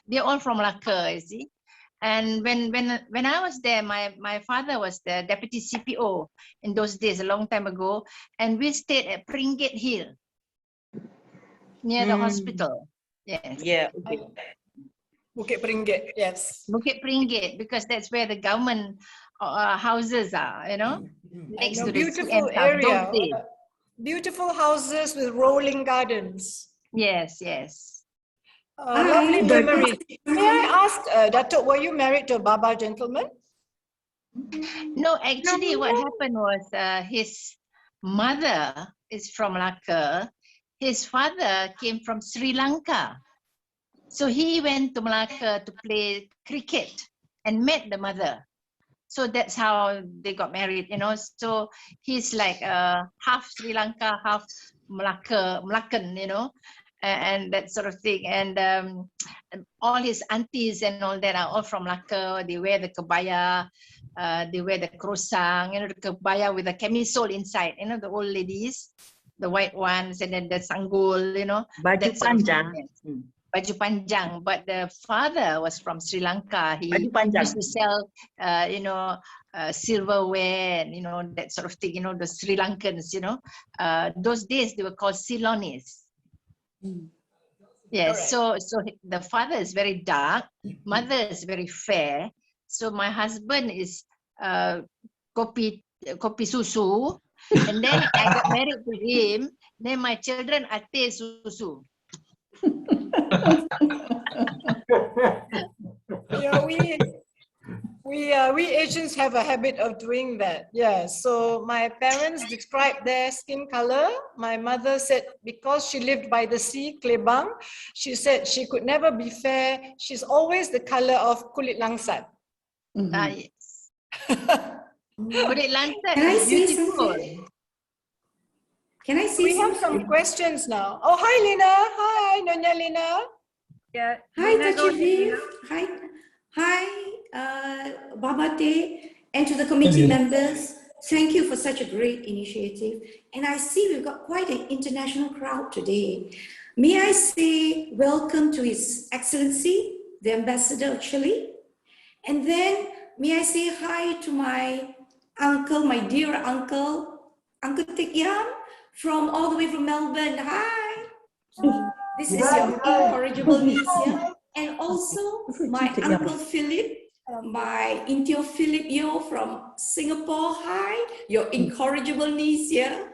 they're all from Malacca, you see. And when I was there, my father was the deputy CPO in those days, a long time ago, and we stayed at Pringgate Hill, near the hospital. Yes. Yeah. Bukit Pringgate, yes. Bukit Pringgate, because that's where the government houses are, next to the beautiful area. Beautiful houses with rolling gardens. Yes. Lovely memories. May I ask, Datuk, were you married to a Baba gentleman? No, actually what happened was his mother is from Malacca. His father came from Sri Lanka. So he went to Malacca to play cricket and met the mother. So that's how they got married, So he's like half Sri Lanka, half Malaccan, and that sort of thing. And all his aunties and all that are all from Malacca. They wear the kebaya, they wear the krosang, the kebaya with a camisole inside, the old ladies, the white ones, and then the sanggul, Baju panjang. baju panjang, but the father was from Sri Lanka. He Baju panjang. used to sell, silverware, that sort of thing, the Sri Lankans, those days they were called Ceylonese. Yes, so the father is very dark, mother is very fair. So my husband is kopi susu, and then I got married to him. Then my children are teh susu. Yeah, we Asians have a habit of doing that. Yeah. So my parents described their skin color. My mother said because she lived by the sea, Klebang, she said she could never be fair. She's always the color of kulit langsat. Yes. Kulit langsat Can I is say beautiful. something? Can I say We have something? some questions now. Oh, hi, Lina. Hi, Nyonya Lina. Yeah. Hi, Lina, go ahead, Tachiviv. Lina. Hi, Babate, and to the committee members. Thank you for such a great initiative. And I see we've got quite an international crowd today. May I say welcome to His Excellency, the Ambassador of Chile. And then may I say hi to my uncle, my dear uncle, Uncle Tikyam, from all the way from Melbourne. Hi. This is your incorrigible niece here. And also my Uncle Philip, my Intio Philip Yo from Singapore. Hi, your incorrigible niece here.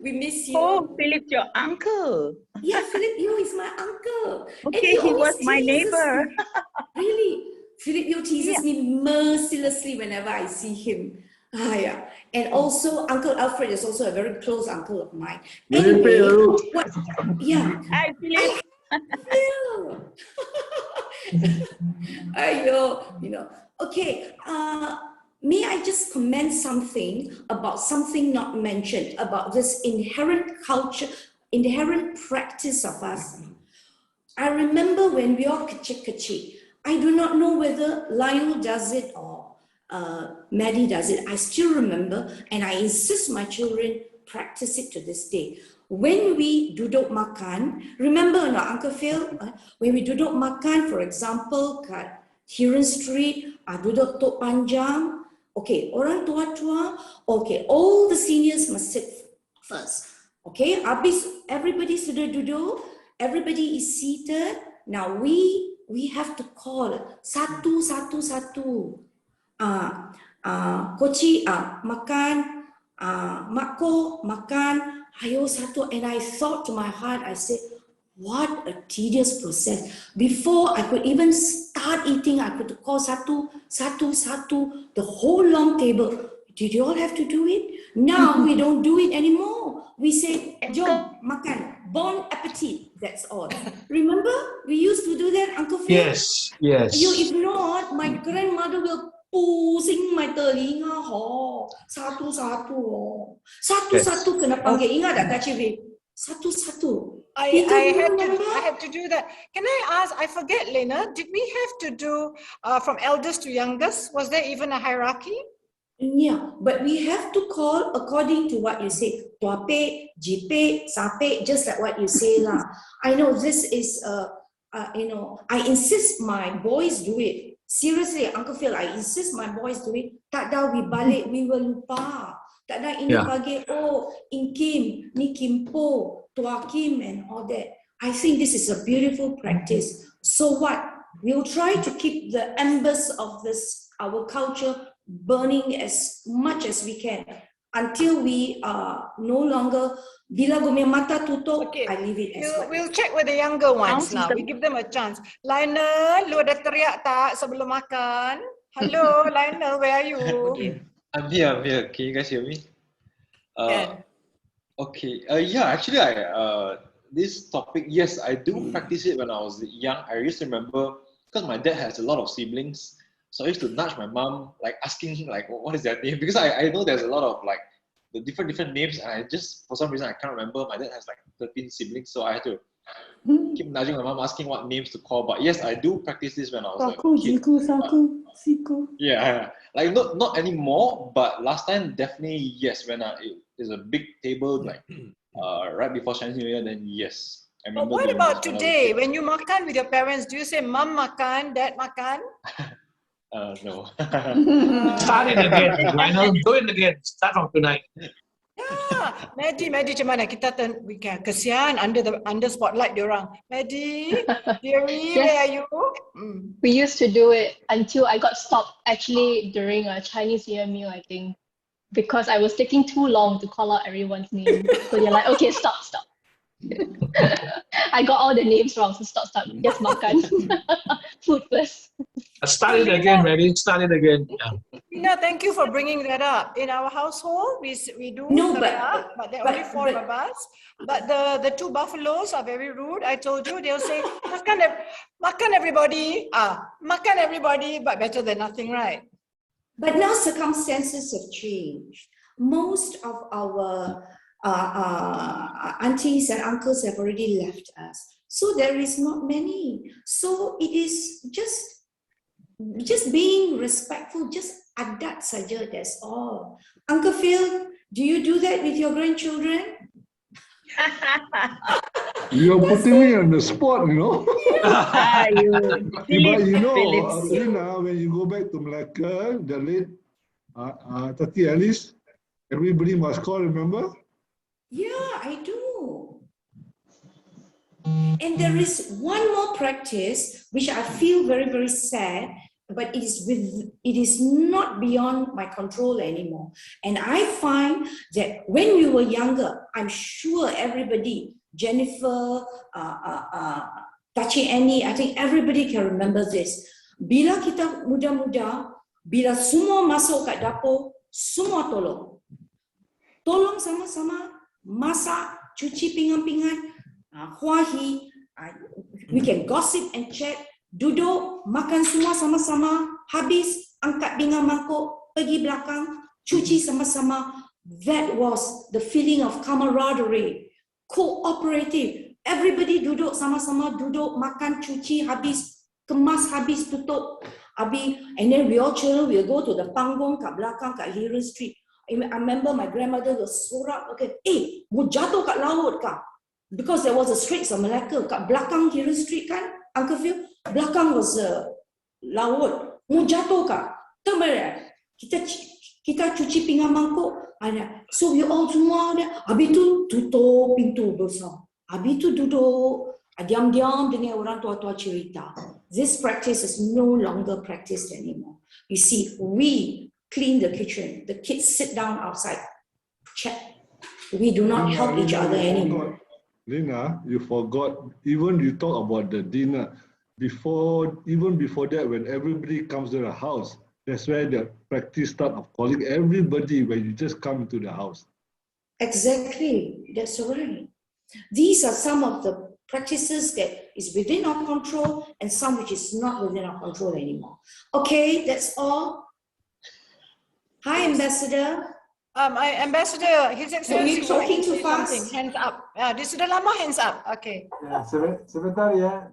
We miss you. Oh, Philip, your uncle. Yeah, Philip Yo is my uncle. Okay, he was my neighbor. Really? Philip Yo teases me mercilessly whenever I see him. Yeah. And also Uncle Alfred is also a very close uncle of mine. Anyway, Hi, Philip. Okay, may I just comment something about something not mentioned about this inherent culture, inherent practice of us. I remember when we are kecil-kecil, I do not know whether Lionnel does it or Maddie does it. I still remember, and I insist my children practice it to this day. When we duduk makan, remember or not, Uncle Phil? When we duduk makan, for example, kat Huron Street, duduk tok panjang, okay, orang tua-tua, okay, all the seniors must sit first. Okay, habis everybody sudah duduk, everybody is seated. Now we have to call satu. Koci makan, makko makan, hayo satu. And I thought to my heart, I said, what a tedious process. Before I could even start eating, I could call satu, the whole long table. Did you all have to do it? Now we don't do it anymore. We say, jom makan, bon appetit. That's all. Remember, we used to do that, Uncle Phil? Yes, yes. If not, my grandmother will pusing my telinga. Satu. Satu kena panggil. Ingat tak, Kak Civi? Satu. I had to do that. Can I ask, I forget, Lena, did we have to do from eldest to youngest? Was there even a hierarchy? Yeah, but we have to call according to what you say. Tuape, jipe, sape, just like what you say lah. I know this is, I insist my boys do it. Seriously, Uncle Phil, I insist my boys do it. Tak dah we balik, we will lupa. Tak dah ini pagi, Inkim, ni Kimpo, Tua Kim and all that. I think this is a beautiful practice. So what? We'll try to keep the embers of this, our culture, burning as much as we can until we are no longer. Bila gome mata tutup, Okay. I leave it as well. We'll check with the younger ones now. We give them a chance. Lionel, lu ada teriak tak sebelum makan? Hello, Lionel, where are you? I'm here. Can you guys hear me? Yeah. Okay. Yeah, actually, this topic, yes, I do practice it when I was young. I used to remember, because my dad has a lot of siblings, so I used to nudge my mom, like asking, like, what is their name? Because I know there's a lot of like the different names, and I just, for some reason, I can't remember. My dad has like 13 siblings, so I had to keep nudging my mom, asking what names to call. But yes, I do practice this when I was a kid. Siku. Yeah, like not anymore, but last time definitely yes. When there's a big table like right before Chinese New Year, then yes, I But remember what doing about this when I was a today? kid. When you makan with your parents, do you say mom makan, dad makan? No. Start it again, Lionel. Do it again. Start from tonight. Yeah, Maddie macam mana? Kita we can kesian under spotlight diorang. Maddie, dearie, Yes. where are you? We used to do it until I got stopped actually during a Chinese New Year meal, I think, because I was taking too long to call out everyone's name. So they're like, okay, stop. I got all the names wrong, so stop. Just makan. Food first. Start it again, Mary. Start it again. Yeah. Tina, thank you for bringing that up. In our household, we do No, teriak, but there are only four of us. But the two buffaloes are very rude. I told you, they'll say, makan everybody. Makan everybody, but better than nothing, right? But now circumstances have changed. Most of our aunties and uncles have already left us. So there is not many. So it is just being respectful, just adat saja, that's all. Uncle Phil, do you do that with your grandchildren? You're putting me on the spot, you know. you But you know, Phillips. Lina, when you go back to Malacca, the late Tati Alice, everybody must call, remember? Yeah, I do. And there is one more practice which I feel very, very sad, but it is not beyond my control anymore. And I find that when we were younger, I'm sure everybody, Jennifer, Tachi Annie, I think everybody can remember this. Bila kita muda-muda, bila semua masuk kat dapur, semua tolong. Tolong sama-sama masak, cuci pinggan-pinggan, kuahi, we can gossip and chat, duduk, makan semua sama-sama, habis, angkat pinggan mangkuk, pergi belakang, cuci sama-sama. That was the feeling of camaraderie, cooperative. Everybody duduk sama-sama, duduk, makan, cuci, habis, kemas, habis, tutup. Habis, and then we all children will go to the panggung kat belakang, kat Hero Street. I remember my grandmother was sorak, okay, mau jatuh kat laut kah? Because there was a Straits of Malacca, kat belakang Hero Street kan, Uncle Phil, belakang was laut, mau jatuh kah? Kita cuci pinggan mangkuk, so we all semua ada, habis tu tutup pintu besar, habis tu duduk, diam-diam dengan orang tua-tua cerita. This practice is no longer practiced anymore. You see, we clean the kitchen, the kids sit down outside, chat. We do not help each other anymore. Lina, you forgot, even you talk about the dinner, even before that, when everybody comes to the house, that's where the practice start of calling everybody when you just come to the house. Exactly, that's right. These are some of the practices that is within our control and some which is not within our control anymore. Okay, that's all. Hi, Ambassador. Ambassador, His Excellency. Are you talking too fast? Hands up. Dia sudah lama hands up. Okay. Ya, sebentar ya.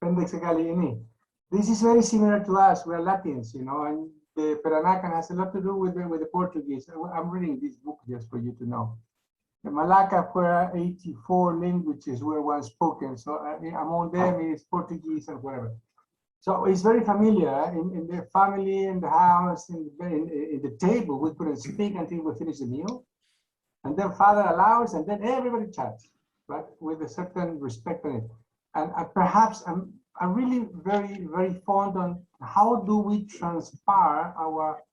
Pendek sekali ini. This is very similar to us. We're Latins, you know, and the Peranakan has a lot to do with the Portuguese. I'm reading this book just for you to know. The Malacca were 84 languages were once spoken. So among them is Portuguese and whatever. So it's very familiar in the family, in the house, in the table. We couldn't speak until we finish the meal. And then father allows, and then everybody chats, right? With a certain respect on it. And perhaps I'm really very, very fond on how do we transpire our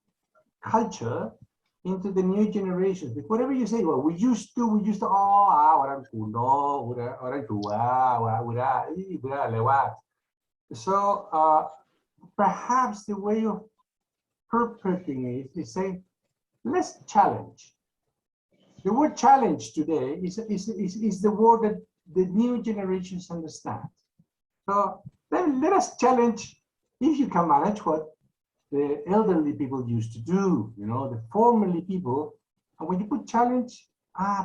culture into the new generations. Because whatever you say, well, we used to, orang kuno, orang tua, udah lewat. So perhaps the way of interpreting it is saying, let's challenge. The word challenge today is the word that the new generations understand. So then let us challenge, if you can manage what the elderly people used to do, you know, the formerly people. And when you put challenge,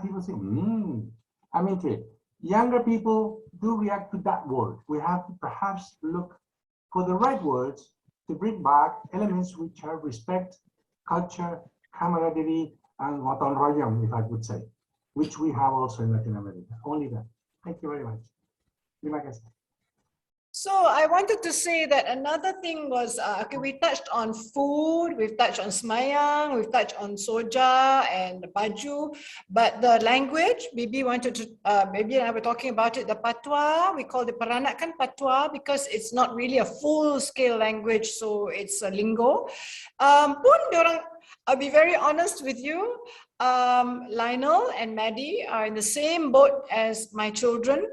people say, I'm into it. Younger people do react to that word. We have to perhaps look for the right words to bring back elements which are respect, culture, camaraderie, and gotong royong, if I could say, which we have also in Latin America. Only that. Thank you very much. Terima kasih. So I wanted to say that another thing was, okay, we touched on food, we've touched on semayang, we've touched on soja and the baju, but the language, Bibi wanted to, Bibi and I were talking about it, the patois, we call it Peranakan patois because it's not really a full-scale language, so it's a lingo. Pun diorang, I'll be very honest with you, Lionnel and Maddie are in the same boat as my children,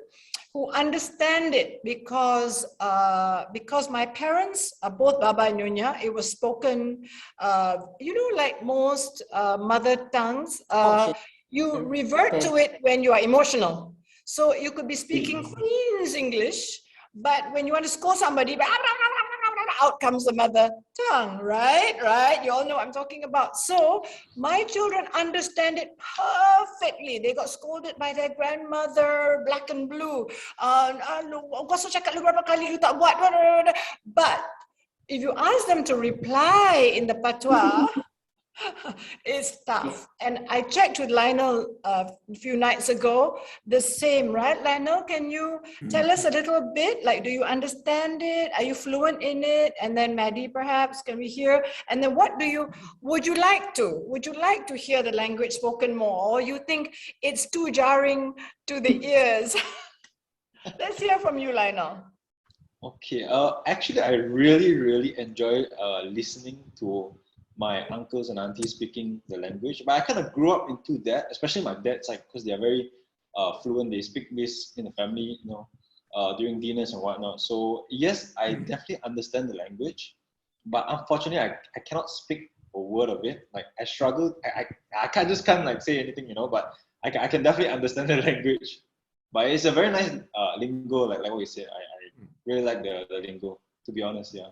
who understand it because my parents are both Baba and Nyonya. It was spoken, you know, like most mother tongues, you revert to it when you are emotional. So you could be speaking Queen's English, but when you want to scold somebody, out comes the mother tongue, right? Right? You all know what I'm talking about. So my children understand it perfectly. They got scolded by their grandmother, black and blue. But if you ask them to reply in the patois, it's tough. And I checked with Lionnel a few nights ago, the same, right? Lionnel, can you tell us a little bit? Like, do you understand it? Are you fluent in it? And then Maddie, perhaps, can we hear? And then would you like to hear the language spoken more? Or you think it's too jarring to the ears? Let's hear from you, Lionnel. Okay, actually, I really enjoy listening to my uncles and aunties speaking the language, but I kind of grew up into that, especially my dad's side, because they are very fluent. They speak this in the family, you know, during dinners and whatnot. So yes, I definitely understand the language, but unfortunately, I cannot speak a word of it. Like I struggle. I can't like say anything, you know. But I can definitely understand the language. But it's a very nice lingo, like what you said. I really like the lingo. To be honest, yeah.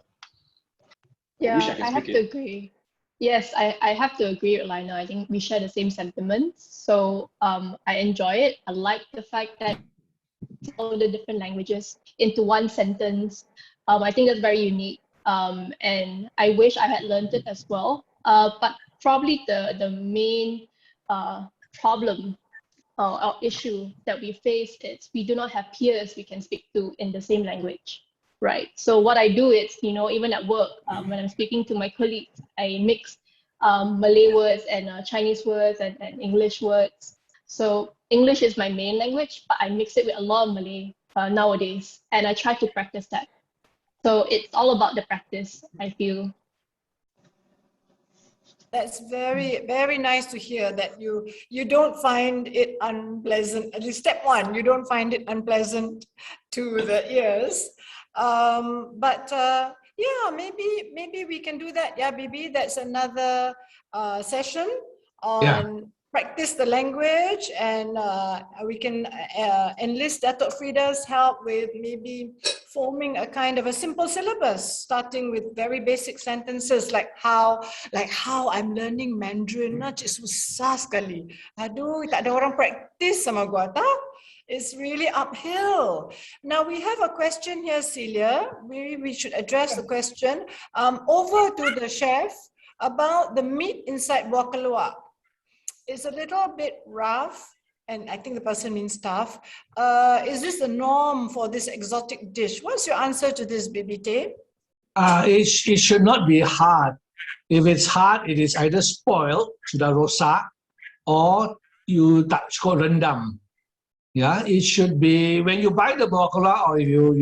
Yeah, I have to agree. Yes, I have to agree with Lionnel. I think we share the same sentiments. So I enjoy it. I like the fact that all the different languages into one sentence. I think that's very unique. And I wish I had learned it as well. But probably the main problem or issue that we face is we do not have peers we can speak to in the same language. Right. So what I do is, you know, even at work, when I'm speaking to my colleagues, I mix Malay words and Chinese words and English words. So English is my main language, but I mix it with a lot of Malay nowadays, and I try to practice that. So it's all about the practice, I feel. That's very nice to hear that you don't find it unpleasant. At least step one, you don't find it unpleasant to the ears. Yeah, maybe we can do that. Yeah, Bibi, that's another session on practice the language, and we can enlist Datuk Frida's help with maybe forming a kind of a simple syllabus, starting with very basic sentences like how I'm learning Mandarin. Cik susah sekali. Aduh, tak ada orang practice sama gua tak? It's really uphill. Now we have a question here, Celia. Maybe we should address the question over to the chef about the meat inside buah keluak. It's a little bit rough, and I think the person means tough. Is this the norm for this exotic dish? What's your answer to this, Bibi Teh? It should not be hard. If it's hard, it is either spoiled, sudah rosak, or you tak cukup rendam. Yeah, it should be when you buy the buah keluak or you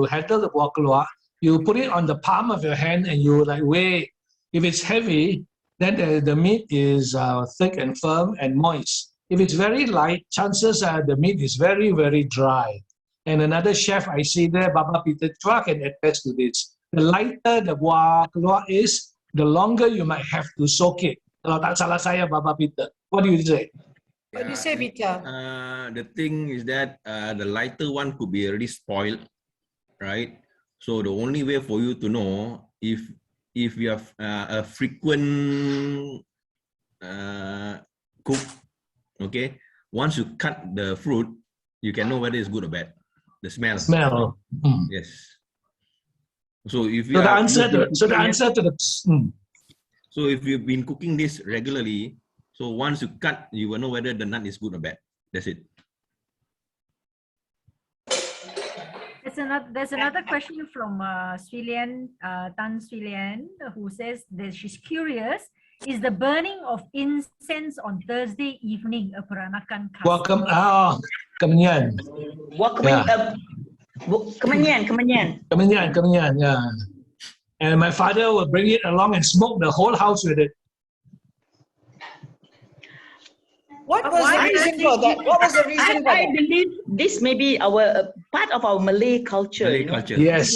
handle the buah keluak, you put it on the palm of your hand and you like weigh. If it's heavy, then the meat is thick and firm and moist. If it's very light, chances are the meat is very dry. And another chef I see there, Baba Peter Chua, can attest to this. The lighter the buah keluak is, the longer you might have to soak it. Kalau tak salah saya, Baba Peter. What do you say? What do you say, Peter? The thing is that the lighter one could be already spoiled, right? So the only way for you to know if you have a frequent cook, okay, once you cut the fruit, you can know whether it's good or bad. The smell. Smell. Yes. So if you So the answer to the So if you've been cooking this regularly, so once you cut, you will know whether the nut is good or bad. That's it. there's another question from Tan Sri Lian, who says that she's curious. Is the burning of incense on Thursday evening a Peranakan custom? Welcome. Kemenyan. Kemenyan, yeah. And my father will bring it along and smoke the whole house with it. What was the reason for that? What was the reason for that? I believe this may be our part of our Malay culture. Malay you know? culture. Yes.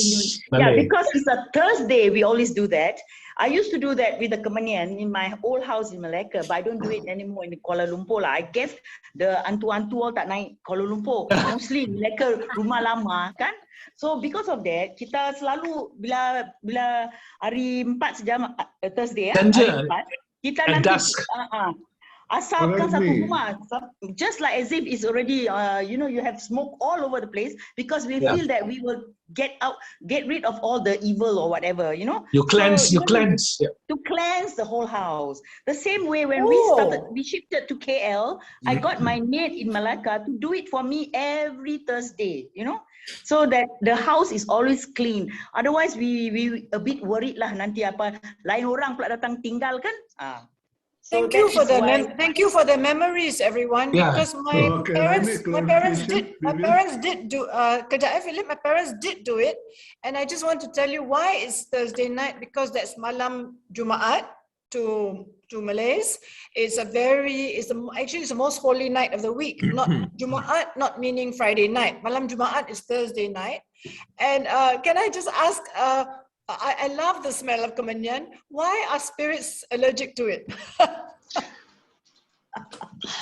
Yeah, Malay. because it's a Thursday, we always do that. I used to do that with the Kemenyan in my old house in Malacca, but I don't do it anymore in Kuala Lumpur lah. I guess the antu-antu all tak naik Kuala Lumpur. Mostly Malacca rumah lama kan. So because of that, kita selalu bila hari 4 sejam Thursday hari 4, kita nanti asapkan satu rumah, just like as if it's already, you have smoke all over the place, because we feel that we will get rid of all the evil or whatever, you know. You cleanse. To cleanse the whole house. The same way when we shifted to KL, I got my maid in Malacca to do it for me every Thursday, you know, so that the house is always clean. Otherwise, we a bit worried lah nanti apa lain orang pula datang tinggal kan. So thank you for the memories, everyone. Yeah. Because my parents did do Philip, my parents did do it, and I just want to tell you why it's Thursday night, because that's malam Jumaat to Malays. Actually it's the most holy night of the week. Not Jumaat, not meaning Friday night. Malam Jumaat is Thursday night, and can I just ask? I love the smell of kemenyan. Why are spirits allergic to it?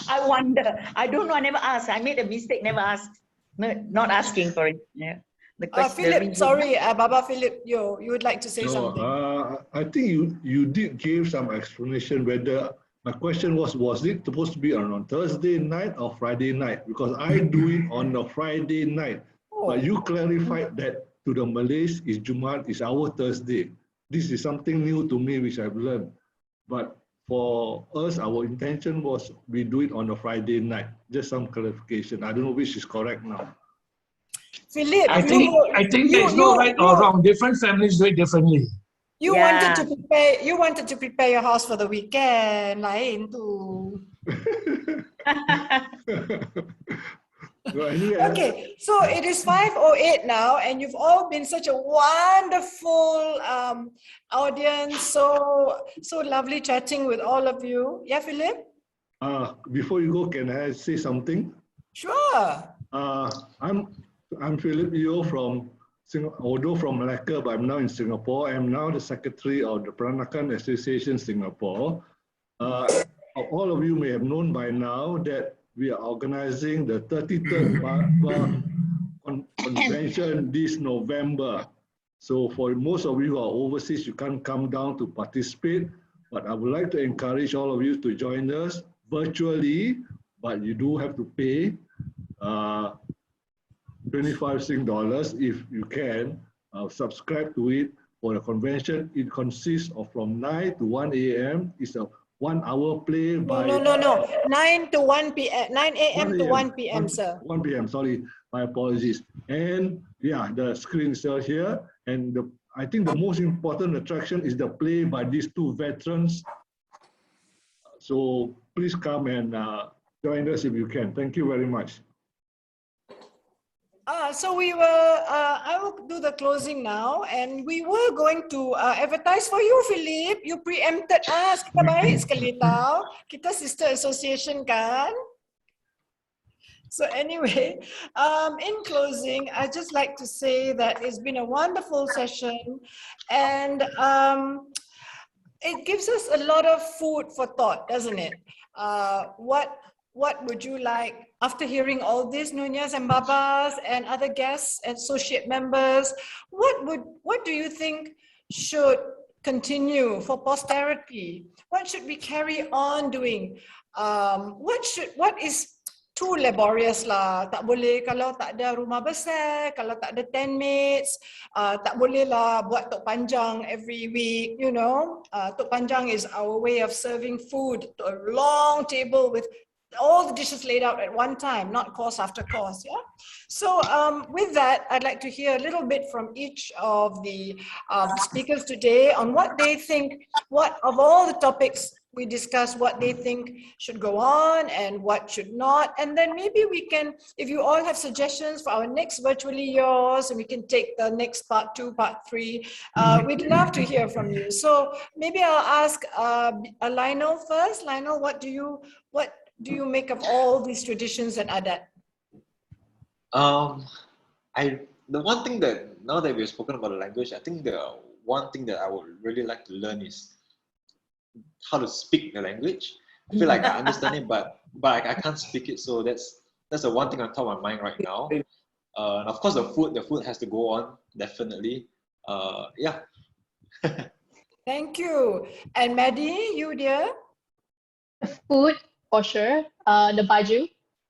I wonder. I don't know. I never asked. I made a mistake. Never asked. No, not asking for it. Yeah. The question. Philip, sorry, Baba Philip, you would like to say something? I think you did give some explanation whether my question was it supposed to be on Thursday night or Friday night? Because I do it on a Friday night. But you clarified that to the Malays is Jumaat is our Thursday. This is something new to me which I've learned. But for us, our intention was we do it on a Friday night. Just some clarification. I don't know which is correct now. Philip, I think there's no right or wrong. Different families do it differently. You wanted to prepare your house for the weekend, lain tu. Okay, so it is 5:08 now, and you've all been such a wonderful audience. So lovely chatting with all of you. Yeah, Philip? Before you go, can I say something? Sure. I'm Philip Yeo from although from Malacca, but I'm now in Singapore. I'm now the secretary of the Peranakan Association Singapore. All of you may have known by now that we are organizing the 33rd convention this November. So for most of you who are overseas, you can't come down to participate, but I would like to encourage all of you to join us virtually, but you do have to pay $25 if you can subscribe to it for the convention. It consists of from 9 to 1 a.m. It's a 1 hour play by... No. 9 to 1 p.m. 9 a.m. to 1 p.m., sir. 1 p.m., sorry. My apologies. And yeah, the screen is still here. And I think the most important attraction is the play by these two veterans. So please come and join us if you can. Thank you very much. So I will do the closing now, and we were going to advertise for you, Philip. You preempted us. Kita baik sekali tau. Kita sister association kan. So anyway, in closing, I'd just like to say that it's been a wonderful session, and it gives us a lot of food for thought, doesn't it? What would you like, after hearing all this, Nyonyas and Babas and other guests and associate members, what do you think should continue for posterity? What should we carry on doing? What is too laborious lah? Tak boleh kalau tak ada rumah besar, kalau tak ada tent mates, tak boleh lah buat tok panjang every week, you know. Tok panjang is our way of serving food to a long table with all the dishes laid out at one time, not course after course. Yeah. So with that, I'd like to hear a little bit from each of the speakers today on what they think, what of all the topics we discussed, what they think should go on and what should not. And then maybe we can, if you all have suggestions for our next Virtually Yours, and we can take the next part 2, part 3, we'd love to hear from you. So maybe I'll ask Lionnel first. Lionnel, what do you make of all these traditions and adat? The one thing that, now that we've spoken about the language, I think the one thing that I would really like to learn is how to speak the language. I feel like I understand it, but I can't speak it. So that's the one thing on top of my mind right now. And of course, the food has to go on, definitely. Yeah. Thank you. And Maddie, you dear? Food, for sure. The baju,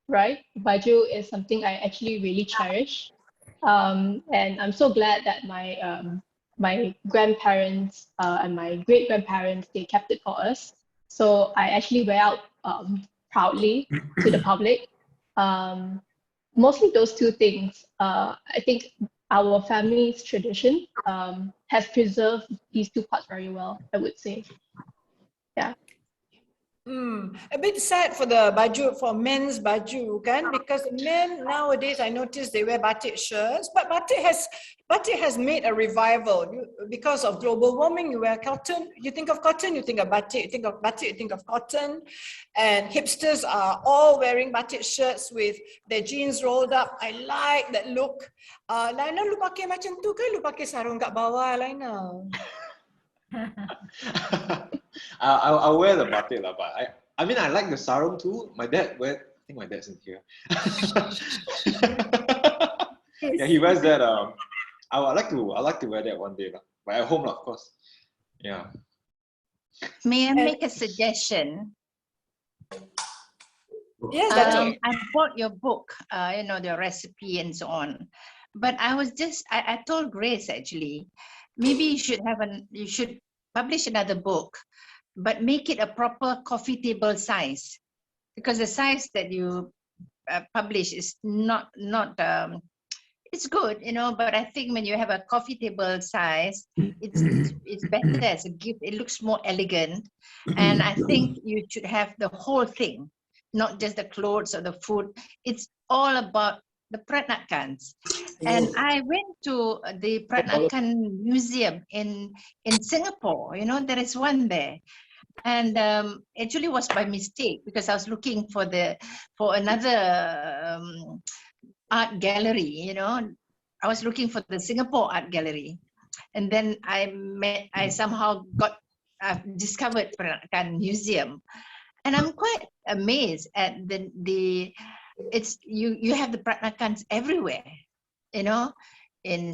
right? Baju is something I actually really cherish. And I'm so glad that my grandparents and my great-grandparents, they kept it for us. So I actually wear out proudly to the public. Mostly those two things. I think our family's tradition has preserved these two parts very well, I would say. Yeah. A bit sad for the baju, for men's baju, kan? Because the men nowadays, I noticed they wear batik shirts, but batik has made a revival. Because of global warming, you wear cotton. You think of cotton, you think of batik. You think of batik, you think of cotton. And hipsters are all wearing batik shirts with their jeans rolled up. I like that look. Lionnel, lu pakai macam tu ke? Lu pakai sarung kat bawah, Lionnel? I'll wear the batik lah, but I mean I like the sarung too. My dad I think my dad's in here. Yeah, he wears that. I like to wear that one day lah, but at home lah, of course. Yeah. May I make a suggestion? Yes, I bought your book, you know, the recipe and so on. But I was I told Grace actually, maybe you should publish another book, but make it a proper coffee table size, because the size that you publish is not it's good, you know, but I think when you have a coffee table size, it's better as a gift. It looks more elegant, and I think you should have the whole thing, not just the clothes or the food. It's all about the Peranakans. And I went to the Peranakan Museum in Singapore. You know, there is one there. And actually was by mistake, because I was looking for another art gallery, you know. I was looking for the Singapore Art Gallery. And then I somehow discovered Peranakan Museum. And I'm quite amazed at you have the Peranakans everywhere, you know, in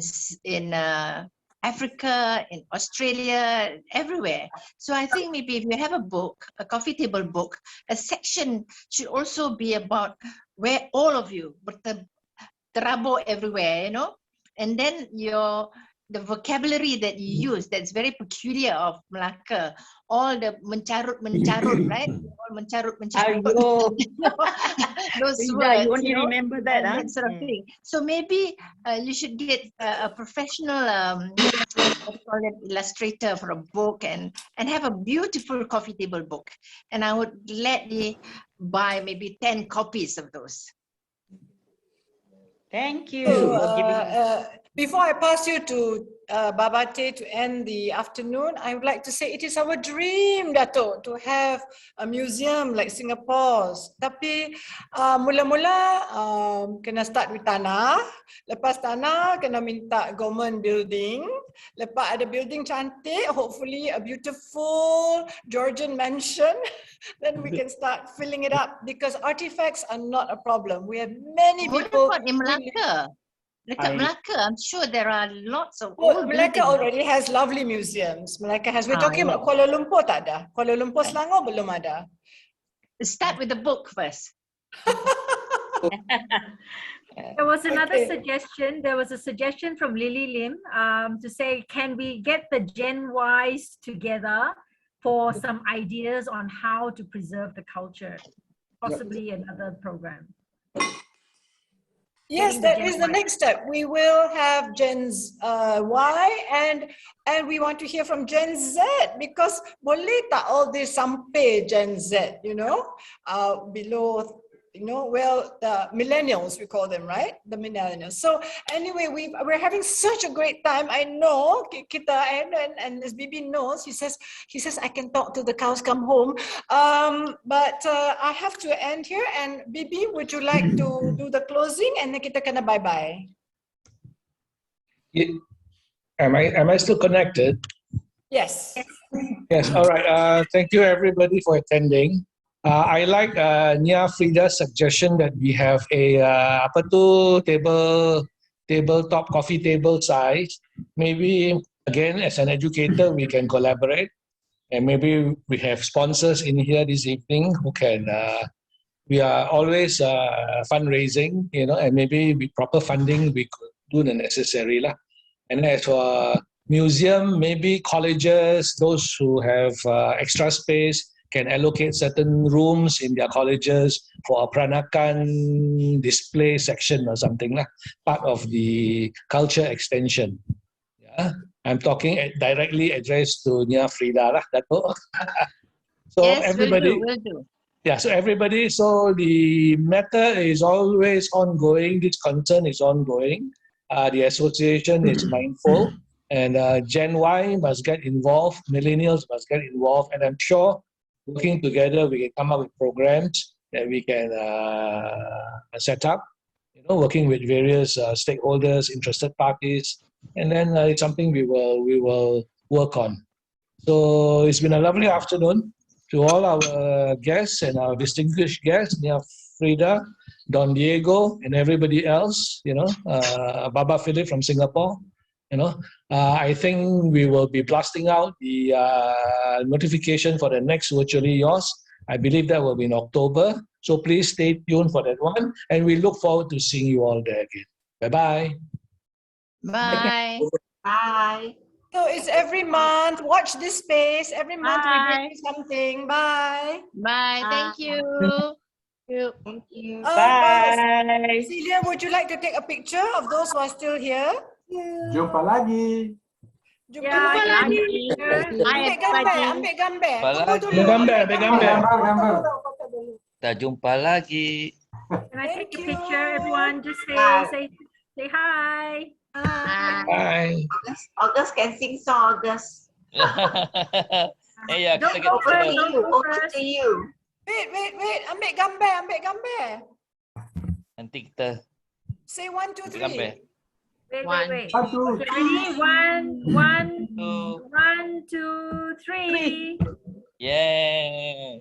Africa, in Australia, everywhere. So I think maybe if you have a book, a coffee table book, a section should also be about where all of you, but the terabo everywhere, you know, and then the vocabulary that you use that's very peculiar of Malacca, all the mencarut, right? All mencarut. Those words, you only remember that, huh? That sort of thing. So maybe you should get a professional illustrator for a book and have a beautiful coffee table book. And I would gladly buy maybe 10 copies of those. Thank you. Before I pass you to Babate to end the afternoon, I would like to say it is our dream, Dato', to have a museum like Singapore's. Tapi mula-mula kena start with tanah. Lepas tanah kena minta government building. Lepas ada building cantik, hopefully a beautiful Georgian mansion, then we can start filling it up, because artifacts are not a problem. We have many people in Malacca. Dekat Malacca, I'm sure there are lots of Malacca already has lovely museums. Malacca has. We're talking about Kuala Lumpur, tak ada. Kuala Lumpur, Selangor belum ada. Start with the book first. There was another suggestion. There was a suggestion from Lily Lim to say, can we get the Gen Ys together for some ideas on how to preserve the culture? possibly another program. Yes, that is the next step. We will have Gen Y and we want to hear from Gen Z because boleh tak all this sampai Gen Z, below, well, the millennials, we call them, right? The millennials. So anyway, we're having such a great time. I know kita and as Bibi knows, he says I can talk till the cows come home. But I have to end here. And Bibi, would you like to do the closing and then kita kena bye bye? Am I still connected? Yes. Yes. All right. Thank you everybody for attending. I like Nia Frida's suggestion that we have a tabletop coffee table size. Maybe again, as an educator, we can collaborate, and maybe we have sponsors in here this evening who can. We are always fundraising, and maybe with proper funding we could do the necessary lah. And as for museum, maybe colleges, those who have extra space, can allocate certain rooms in their colleges for a Peranakan display section or something, part of the culture extension. Yeah, I'm talking directly addressed to Nia Frida. So yes, everybody, will do. Yeah, so everybody, so the matter is always ongoing. This concern is ongoing. The association is mindful, and Gen Y must get involved. Millennials must get involved, and I'm sure, working together, we can come up with programs that we can set up, working with various stakeholders, interested parties, and then it's something we will work on. So it's been a lovely afternoon to all our guests and our distinguished guests, Nia Frida, Don Diego, and everybody else, Baba Philip from Singapore. I think we will be blasting out the notification for the next Virtually Yours. I believe that will be in October. So please stay tuned for that one. And we look forward to seeing you all there again. Bye-bye. Bye. Bye. So it's every month. Watch this space. Every month we bring you something. Bye. Bye. Thank you. Thank you. Bye. Celia, would you like to take a picture of those who are still here? Jumpa lagi. Jumpa lagi. Ambil gambar. Tunggu dulu. Ambil gambar. Kita jumpa lagi. Can I take a picture, everyone? Just say hi. Bye. August can sing song, August. Ya, Don't kita go first. Over to you. Wait. Ambil gambar. nanti kita Say 1, 2, 3. gambar. Wait. Okay, ready? One, two, three. Yeah.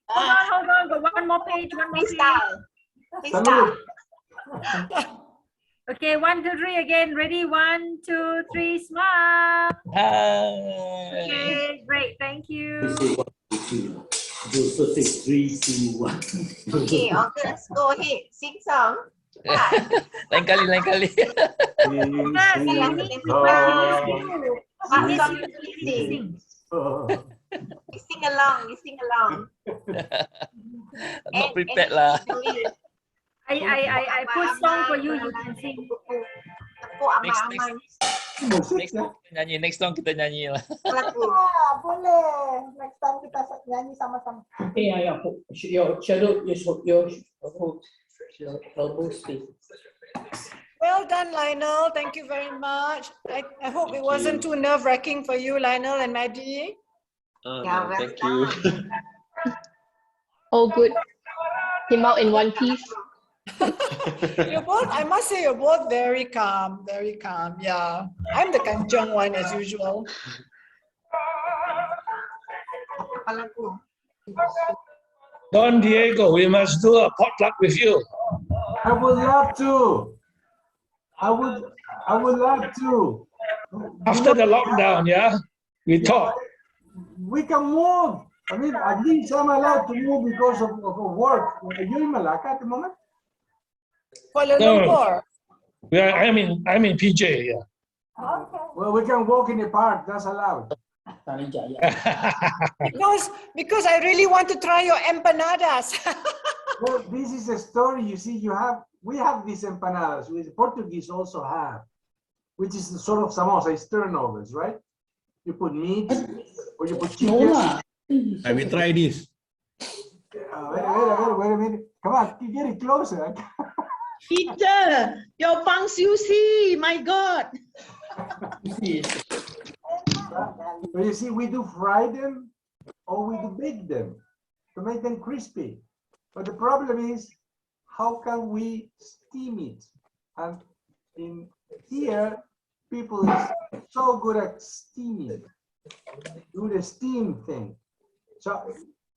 Hold on. Got one more page. Freestyle. Okay, 1, 2, 3 again. Ready? 1, 2, 3. Smile. Hi. Okay, great. Thank you. Okay, August, go ahead. Sing song. lain kali. We sing along. Not prepared lah. I put song for you. You can sing. Next time kita nyanyi lah. Boleh. Next time kita nyanyi sama-sama. Your shadow, your elbow space. Well done, Lionel. Thank you very much. I hope it wasn't too nerve-wracking for you, Lionel and Maddie. Thank you. Oh, good. Came out in one piece. You're both, I must say, you're both very calm. Yeah. I'm the kanchong one as usual. Don Diego, we must do a potluck with you. I would love to. I would love to. After the lockdown, yeah, we talk. We can move. I mean, at least I'm allowed to move because of work. Are you in Malacca at the moment? Kuala Lumpur. I'm in PJ. Yeah. Okay. Well, we can walk in the park. That's allowed. Because I really want to try your empanadas. Well, this is a story. You see, we have these empanadas, which the Portuguese also have, which is the sort of samosa, it's turnovers, right? You put meat or you put chicken. I will try this. Wait a minute. Come on, get it closer. Peter, your pang sushi, my God. But you see, we do fry them or we do bake them to make them crispy. But the problem is, how can we steam it? And in here, people is so good at steaming, do the steam thing. So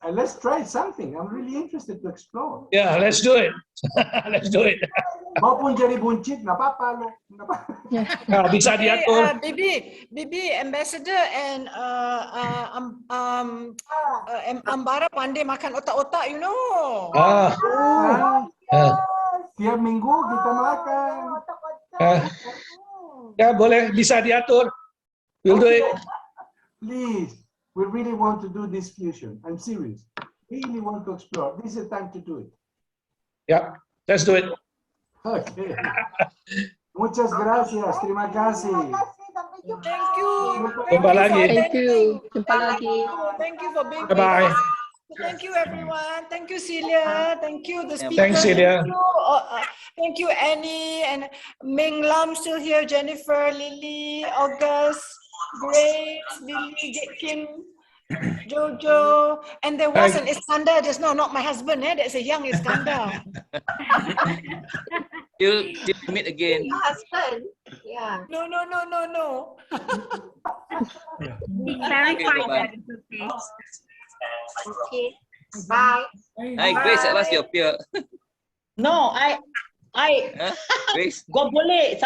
let's try something. I'm really interested to explore. Yeah, let's do it. Let's do it. Maupun jadi buncit, nggak apa-apa lo. Bisa diatur. Bibi, ambassador and Ambara pandai makan otak-otak, you know. Tiap minggu kita makan. Ya boleh, bisa diatur. We'll do it. Please, we really want to do this fusion. I'm serious. Really want to explore. This is the time to do it. Yeah, let's do it. Okay. Muchas gracias. Terima kasih. Thank you. Jumpa lagi. Thank you. Jumpa lagi. Thank you for being Bye-bye. with us. Thank you, everyone. Thank you, Celia. Thank you, the speakers. Thanks, Celia. Thank you, Annie and Ming Lam still here. Jennifer, Lily, August, Grace, Lily, Kim, Jojo, and there was an Iskandar just now. Not my husband. That's a young Iskandar. Till meet again. Your husband? Yeah. No. We clarified that it's okay. Okay. Bye. Hi, Grace, at last you appear. No, I Grace? go boleh.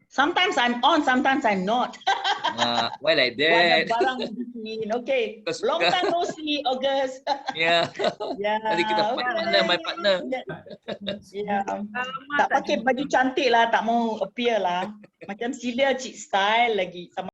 Sometimes I'm on, sometimes I'm not. Why like that? Okay. Long time no see, August. Yeah. Nanti kita partner, my partner. Yeah. Tak pakai baju cantik lah, tak mau appear lah. Macam Celia cheat style lagi. Sama